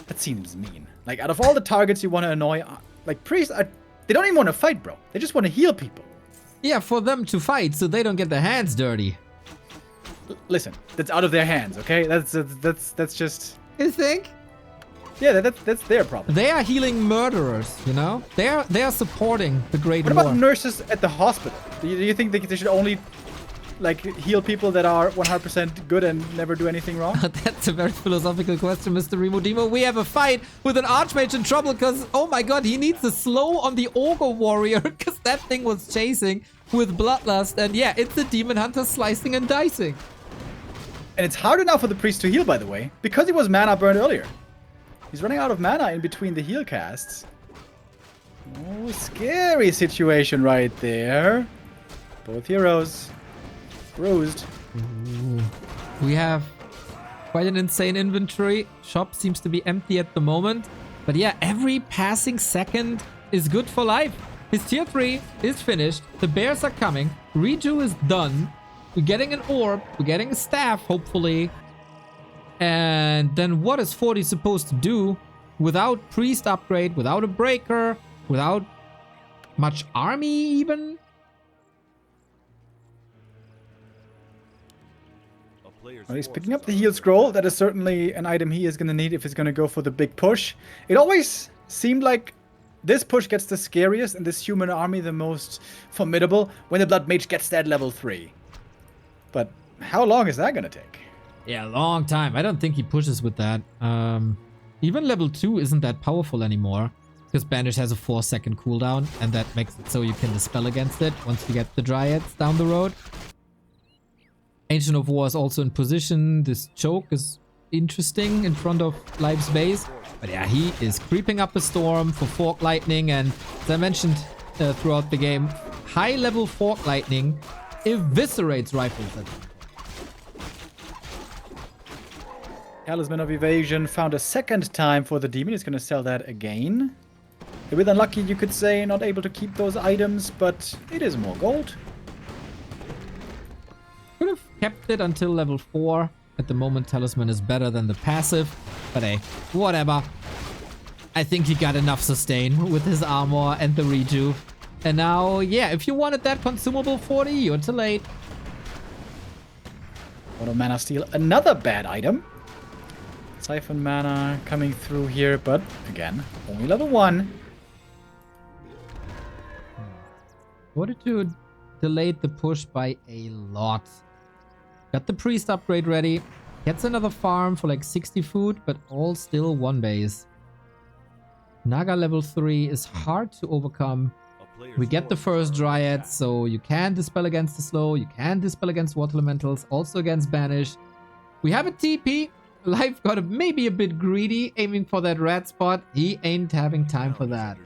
[SPEAKER 1] That seems mean. Like, out of all the targets you want to annoy, like, priests, they don't even want to fight, bro. They just want to heal people.
[SPEAKER 2] Yeah, for them to fight so they don't get their hands dirty.
[SPEAKER 1] Listen, that's out of their hands, okay? That's just...
[SPEAKER 2] You think?
[SPEAKER 1] Yeah, that's their problem.
[SPEAKER 2] They are healing murderers, you know? They are supporting the Great
[SPEAKER 1] What
[SPEAKER 2] War.
[SPEAKER 1] about nurses at the hospital? Do you think they should only, like, heal people that are 100% good and never do anything wrong?
[SPEAKER 2] That's a very philosophical question, Mr. Remo Demo. We have a fight with an Archmage in trouble because, oh my god, he needs a slow on the Ogre Warrior because that thing was chasing with Bloodlust. And yeah, it's the Demon Hunter slicing and dicing.
[SPEAKER 1] And it's harder now for the priest to heal, by the way, because he was mana burned earlier. He's running out of mana in between the heal casts. Oh, scary situation right there. Both heroes bruised.
[SPEAKER 2] Ooh. We have quite an insane inventory. Shop seems to be empty at the moment. But yeah, every passing second is good for Life. His tier 3 is finished. The bears are coming. Reju is done. We're getting an orb. We're getting a staff, hopefully. And then what is 40 supposed to do without priest upgrade, without a breaker, without much army even?
[SPEAKER 1] Well, he's picking up the heal scroll. That is certainly an item he is going to need if he's going to go for the big push. It always seemed like this push gets the scariest and this human army the most formidable when the Blood Mage gets that level 3. But how long is that going to take?
[SPEAKER 2] Yeah, a long time. I don't think he pushes with that. Even level 2 isn't that powerful anymore. Because Banish has a 4-second cooldown. And that makes it so you can dispel against it once you get the Dryads down the road. Ancient of War is also in position. This choke is interesting in front of Life's base. But yeah, he is creeping up a storm for Fork Lightning. And as I mentioned throughout the game, high-level Fork Lightning eviscerates rifles.
[SPEAKER 1] Talisman of Evasion found a second time for the demon. He's going to sell that again. A bit unlucky, you could say, not able to keep those items, but it is more gold.
[SPEAKER 2] Could have kept it until level 4. At the moment, Talisman is better than the passive. But hey, whatever. I think he got enough sustain with his armor and the rejuve. And now, yeah, if you wanted that consumable 40, you're too late.
[SPEAKER 1] Auto Mana Steal, another bad item. Siphon mana coming through here, but again, only level 1.
[SPEAKER 2] Fortitude delayed the push by a lot. Got the priest upgrade ready. Gets another farm for like 60 food, but all still 1 base. Naga level 3 is hard to overcome. We get the first Dryad, so you can dispel against the slow, you can dispel against water elementals, also against banish. We have a TP. Life got maybe a bit greedy, aiming for that red spot. He ain't having time for that.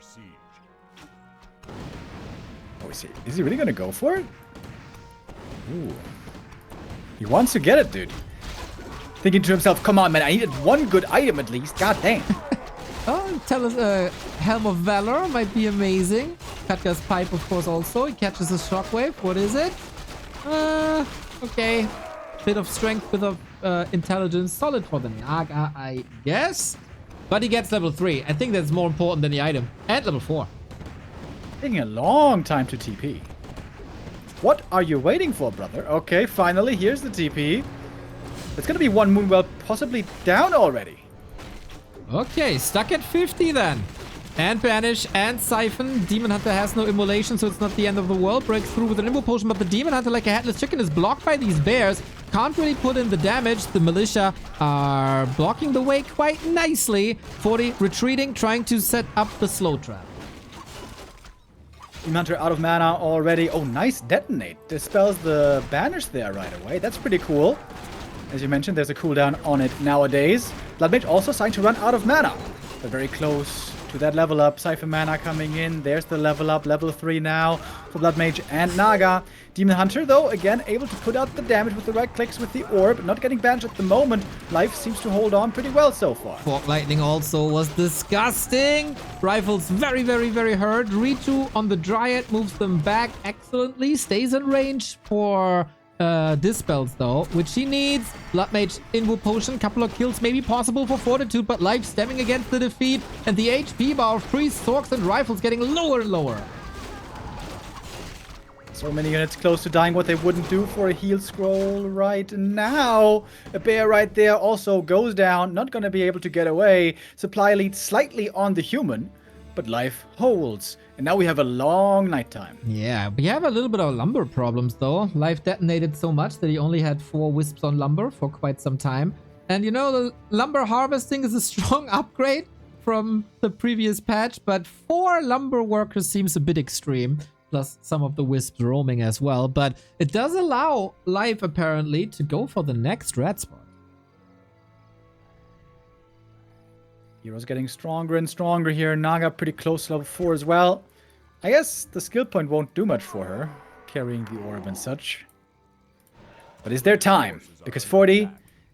[SPEAKER 1] Oh, is he really gonna go for it? Ooh. He wants to get it, dude. Thinking to himself, come on, man, I needed 1 good item at least. God dang.
[SPEAKER 2] Oh, tell us, Helm of Valor might be amazing. Katka's Pipe, of course, also. He catches a shockwave. What is it? Okay. Bit of strength, bit of intelligence. Solid for the Naga, I guess. But he gets level 3. I think that's more important than the item. And level 4.
[SPEAKER 1] Taking a long time to TP. What are you waiting for, brother? Okay, finally, here's the TP. It's gonna be one Moonwell possibly down already.
[SPEAKER 2] Okay, stuck at 50 then. And Banish and Siphon. Demon Hunter has no immolation, so it's not the end of the world. Breaks through with an immo potion, but the Demon Hunter, like a headless chicken, is blocked by these bears. Can't really put in the damage. The Militia are blocking the way quite nicely. 40 retreating, trying to set up the slow trap.
[SPEAKER 1] Demon Hunter out of mana already. Oh, nice detonate. Dispels the banish there right away. That's pretty cool. As you mentioned, there's a cooldown on it nowadays. Bloodmage also starting to run out of mana. But very close to that level up. Siphon mana coming in. There's the level up. Level 3 now for Bloodmage and Naga. Demon Hunter, though, again, able to put out the damage with the right clicks with the orb. Not getting banished at the moment. Life seems to hold on pretty well so far.
[SPEAKER 2] Fork Lightning also was disgusting. Rifles very, very, very hurt. Ritu on the Dryad moves them back excellently. Stays in range for Dispels, though, which he needs. Bloodmage Invo Potion. Couple of kills maybe possible for Fortitude, but Life stemming against the defeat. And the HP bar of priests, Sorks, and Rifles getting lower and lower.
[SPEAKER 1] So many units close to dying, what they wouldn't do for a heal scroll right now. A bear right there also goes down, not going to be able to get away. Supply leads slightly on the human, but life holds. And now we have a long nighttime.
[SPEAKER 2] Yeah, we have a little bit of lumber problems though. Life detonated so much that he only had 4 wisps on lumber for quite some time. And you know, the lumber harvesting is a strong upgrade from the previous patch, but 4 lumber workers seems a bit extreme. Plus some of the wisps roaming as well, but it does allow Life apparently to go for the next red spot.
[SPEAKER 1] Heroes getting stronger and stronger here. Naga pretty close to level 4 as well. I guess the skill point won't do much for her, carrying the orb and such. But is there time? Because 40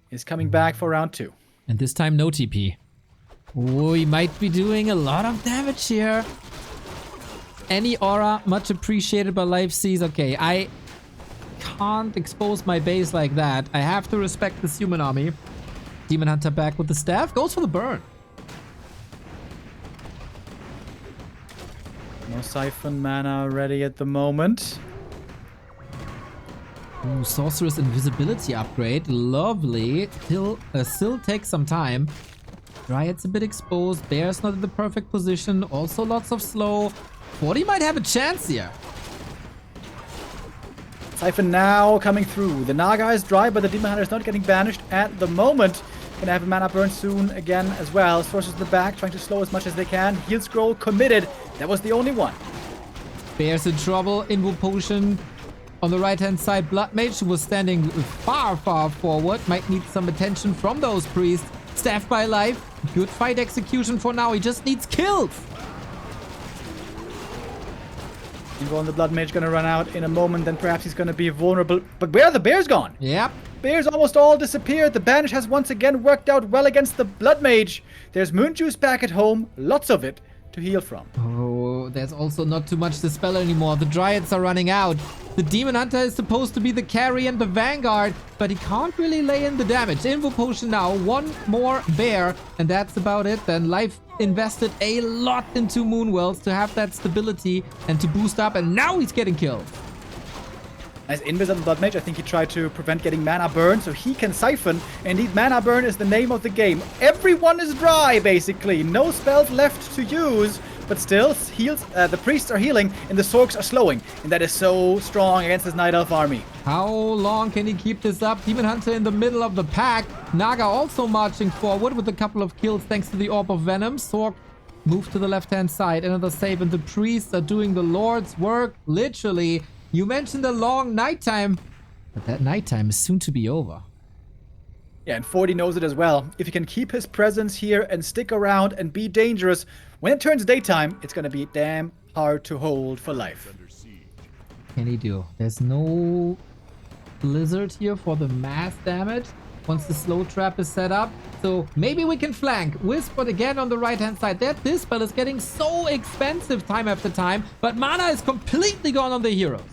[SPEAKER 1] is coming back for round 2.
[SPEAKER 2] And this time no TP. We might be doing a lot of damage here. Any aura, much appreciated by Life sees. Okay, I can't expose my base like that. I have to respect this human army. Demon Hunter back with the staff. Goes for the burn.
[SPEAKER 1] No Siphon mana ready at the moment.
[SPEAKER 2] Ooh, Sorceress Invisibility upgrade. Lovely. Still takes some time. Dryad's a bit exposed. Bear's not in the perfect position. Also lots of slow. 40 might have a chance here.
[SPEAKER 1] Siphon now coming through. The Naga is dry, but the Demon Hunter is not getting banished at the moment. Gonna have a mana burn soon again as well. Sorcerers in the back trying to slow as much as they can. Heal scroll committed. That was the only one.
[SPEAKER 2] Bear's in trouble. Invo Potion on the right-hand side. Bloodmage, who was standing far, far forward, might need some attention from those priests. Staffed by Life. Good fight execution for now. He just needs kills.
[SPEAKER 1] Invo on the Blood Mage gonna run out in a moment, then perhaps he's gonna be vulnerable. But where are the bears gone?
[SPEAKER 2] Yep.
[SPEAKER 1] Bears almost all disappeared. The banish has once again worked out well against the Blood Mage. There's Moon Juice back at home, lots of it to heal from.
[SPEAKER 2] Oh, there's also not too much to spell anymore. The Dryads are running out. The Demon Hunter is supposed to be the carry and the vanguard, but he can't really lay in the damage. Invo Potion now, one more bear, and that's about it. Then Life invested a lot into Moonwells to have that stability and to boost up, and now he's getting killed.
[SPEAKER 1] As Invis on the Blood Mage, I think he tried to prevent getting mana burn so he can siphon. Indeed, mana burn is the name of the game. Everyone is dry, basically. No spells left to use, but still, heals. The priests are healing and the Sorks are slowing. And that is so strong against this Night Elf army.
[SPEAKER 2] How long can he keep this up? Demon Hunter in the middle of the pack. Naga also marching forward with a couple of kills thanks to the Orb of Venom. Sork moved to the left-hand side. Another save, and the priests are doing the Lord's work, literally. You mentioned a long nighttime, but that nighttime is soon to be over.
[SPEAKER 1] Yeah, and 40 knows it as well. If he can keep his presence here and stick around and be dangerous, when it turns daytime, it's going to be damn hard to hold for Life.
[SPEAKER 2] Can he do? There's no blizzard here for the mass damage once the slow trap is set up. So maybe we can flank. Wisp, but again on the right-hand side. That Dispel is getting so expensive time after time, but mana is completely gone on the heroes.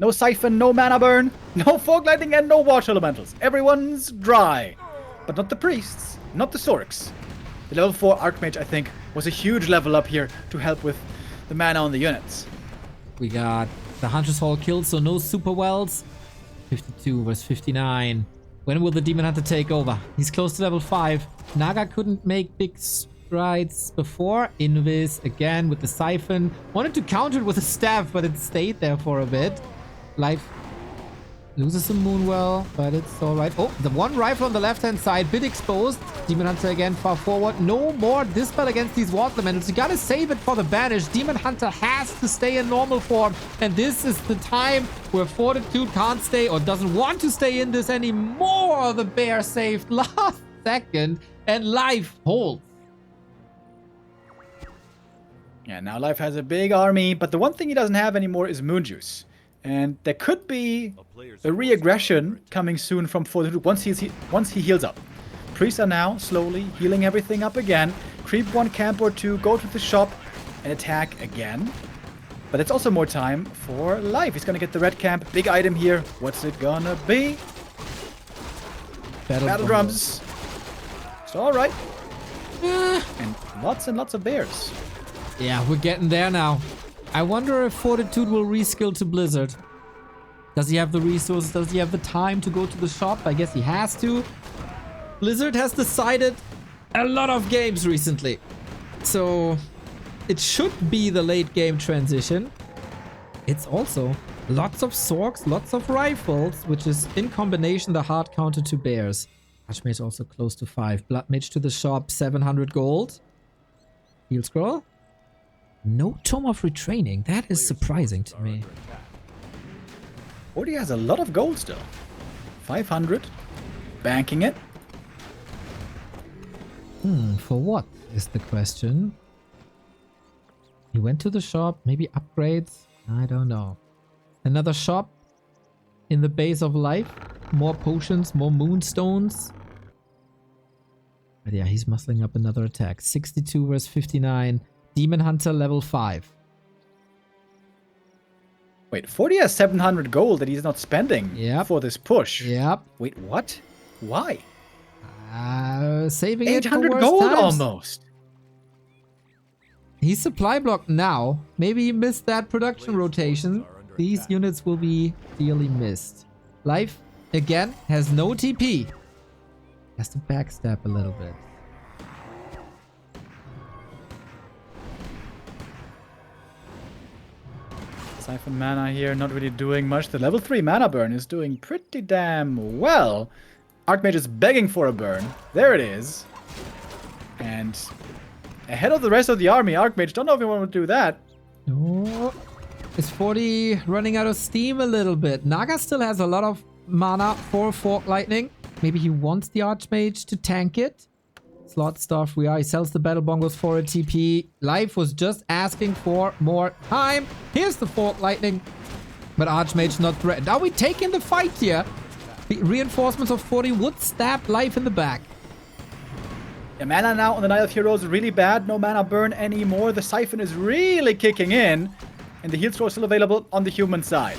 [SPEAKER 1] No Siphon, no mana burn, no Fog Lightning, and no Water Elementals. Everyone's dry. But not the priests. not the Sorks. The level 4 Archmage, I think, was a huge level up here to help with the mana on the units.
[SPEAKER 2] We got the Hunter's Hall killed, so no super wells. 52 versus 59. When will the Demon Hunter take over? He's close to level 5. Naga couldn't make big strides before. Invis again with the Siphon. Wanted to counter it with a staff, but it stayed there for a bit. Life loses some Moonwell, but it's alright. Oh, the one rifle on the left-hand side, bit exposed. Demon Hunter again far forward. No more Dispel against these Ward Elementals. You gotta save it for the Banish. Demon Hunter has to stay in normal form. And this is the time where Fortitude can't stay or doesn't want to stay in this anymore. The bear saved last second and Life holds.
[SPEAKER 1] Yeah, now Life has a big army, but the one thing he doesn't have anymore is Moon Juice. And there could be a re-aggression coming soon from Fortitude once he heals up. Priests are now slowly healing everything up again. Creep one camp or two, go to the shop and attack again. But it's also more time for Life. He's gonna get the red camp. Big item here. What's it gonna be? Battle drums. It's alright. And lots of bears.
[SPEAKER 2] Yeah, we're getting there now. I wonder if Fortitude will reskill to Blizzard. Does he have the resources? Does he have the time to go to the shop? I guess he has to. Blizzard has decided a lot of games recently. So it should be the late game transition. It's also lots of Sorks, lots of rifles, which is in combination the hard counter to bears. Archmage also close to 5. Bloodmage to the shop, 700 gold. Heal scroll. No Tome of Retraining. That is surprising to me.
[SPEAKER 1] Forty has a lot of gold still. 500. Banking it.
[SPEAKER 2] For what is the question? He went to the shop. Maybe upgrades? I don't know. Another shop in the base of Life. More potions, more moonstones. But yeah, he's muscling up another attack. 62 versus 59. Demon Hunter level 5.
[SPEAKER 1] Wait, 40 has 700 gold that he's not spending for this push.
[SPEAKER 2] Yep.
[SPEAKER 1] Wait, what? Why?
[SPEAKER 2] Saving it for
[SPEAKER 1] 800
[SPEAKER 2] worse
[SPEAKER 1] gold
[SPEAKER 2] times.
[SPEAKER 1] almost.
[SPEAKER 2] He's supply blocked now. Maybe he missed that production rotation. These units will be dearly missed. Life, again, has no TP. Has to backstab a little bit.
[SPEAKER 1] Siphon mana here, not really doing much. The level 3 mana burn is doing pretty damn well. Archmage is begging for a burn. There it is. And ahead of the rest of the army, Archmage, don't know if you want to do that.
[SPEAKER 2] Oh, is 40 running out of steam a little bit? Naga still has a lot of mana for Fork Lightning. Maybe he wants the Archmage to tank it. Slot stuff, he sells the battle bongos for a TP. Life was just asking for more time. Here's the Fork Lightning. But Archmage not threatened. Are we taking the fight here? The reinforcements of 40 would stab Life in the back.
[SPEAKER 1] The mana now on the Nile of Heroes is really bad. No mana burn anymore. The Siphon is really kicking in. And the heal scroll is still available on the human side.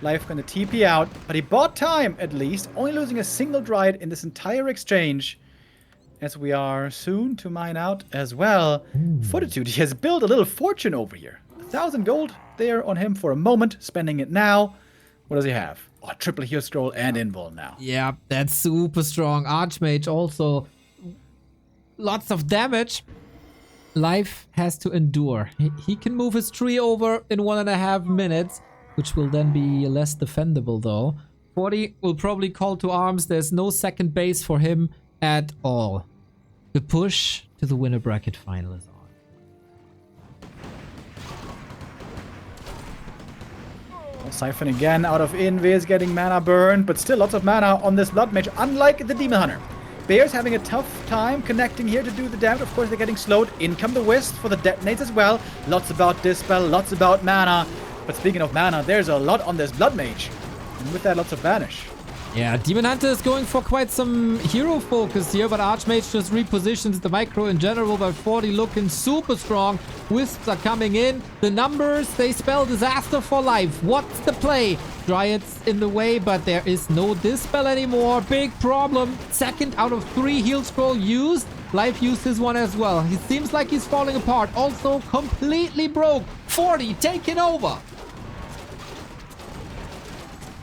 [SPEAKER 1] Life gonna TP out. But he bought time at least. Only losing a single Dryad in this entire exchange. As we are soon to mine out as well. Fortitude, he has built a little fortune over here. 1,000 gold there on him for a moment. Spending it now. What does he have? Oh, triple heal scroll and invul now.
[SPEAKER 2] Yeah, that's super strong. Archmage also. Lots of damage. Life has to endure. He can move his tree over in 1.5 minutes. Which will then be less defendable though. 40 will probably call to arms. There's no second base for him at all. The push to the winner bracket final is on.
[SPEAKER 1] Siphon again out of Invis, getting mana burn, but still lots of mana on this Blood Mage, unlike the Demon Hunter. Bears having a tough time connecting here to do the damage. Of course, they're getting slowed. In come the Wisp for the detonates as well. Lots about Dispel, lots about mana. But speaking of mana, there's a lot on this Blood Mage. And with that, lots of Banish.
[SPEAKER 2] Yeah, Demon Hunter is going for quite some hero focus here, but Archmage just repositions the micro in general, but 40 looking super strong. Wisps are coming in. The numbers, they spell disaster for life. What's the play? Dryads in the way, but there is no dispel anymore. Big problem. 2nd out of 3 heal scroll used. Life used his one as well. He seems like he's falling apart. Also completely broke. 40 taking over.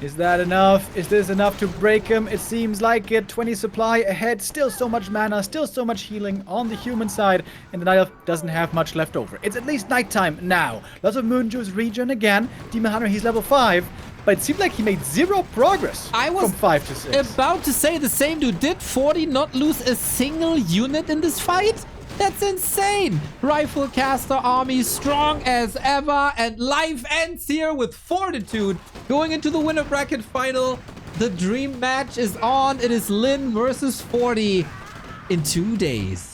[SPEAKER 1] Is that enough? Is this enough to break him? It seems like it. 20 supply ahead. Still so much mana. Still so much healing on the human side. And the Night Elf doesn't have much left over. It's at least nighttime now. Lots of Moon Juice regen again. Demon Hunter, he's level 5. But it seemed like he made 0 progress from 5 to 6.
[SPEAKER 2] About to say the same, dude. Did 40 not lose a single unit in this fight? That's insane. Rifle caster army strong as ever. And life ends here with Fortitude going into the winner bracket final. The dream match is on. It is Lin versus 40 in 2 days.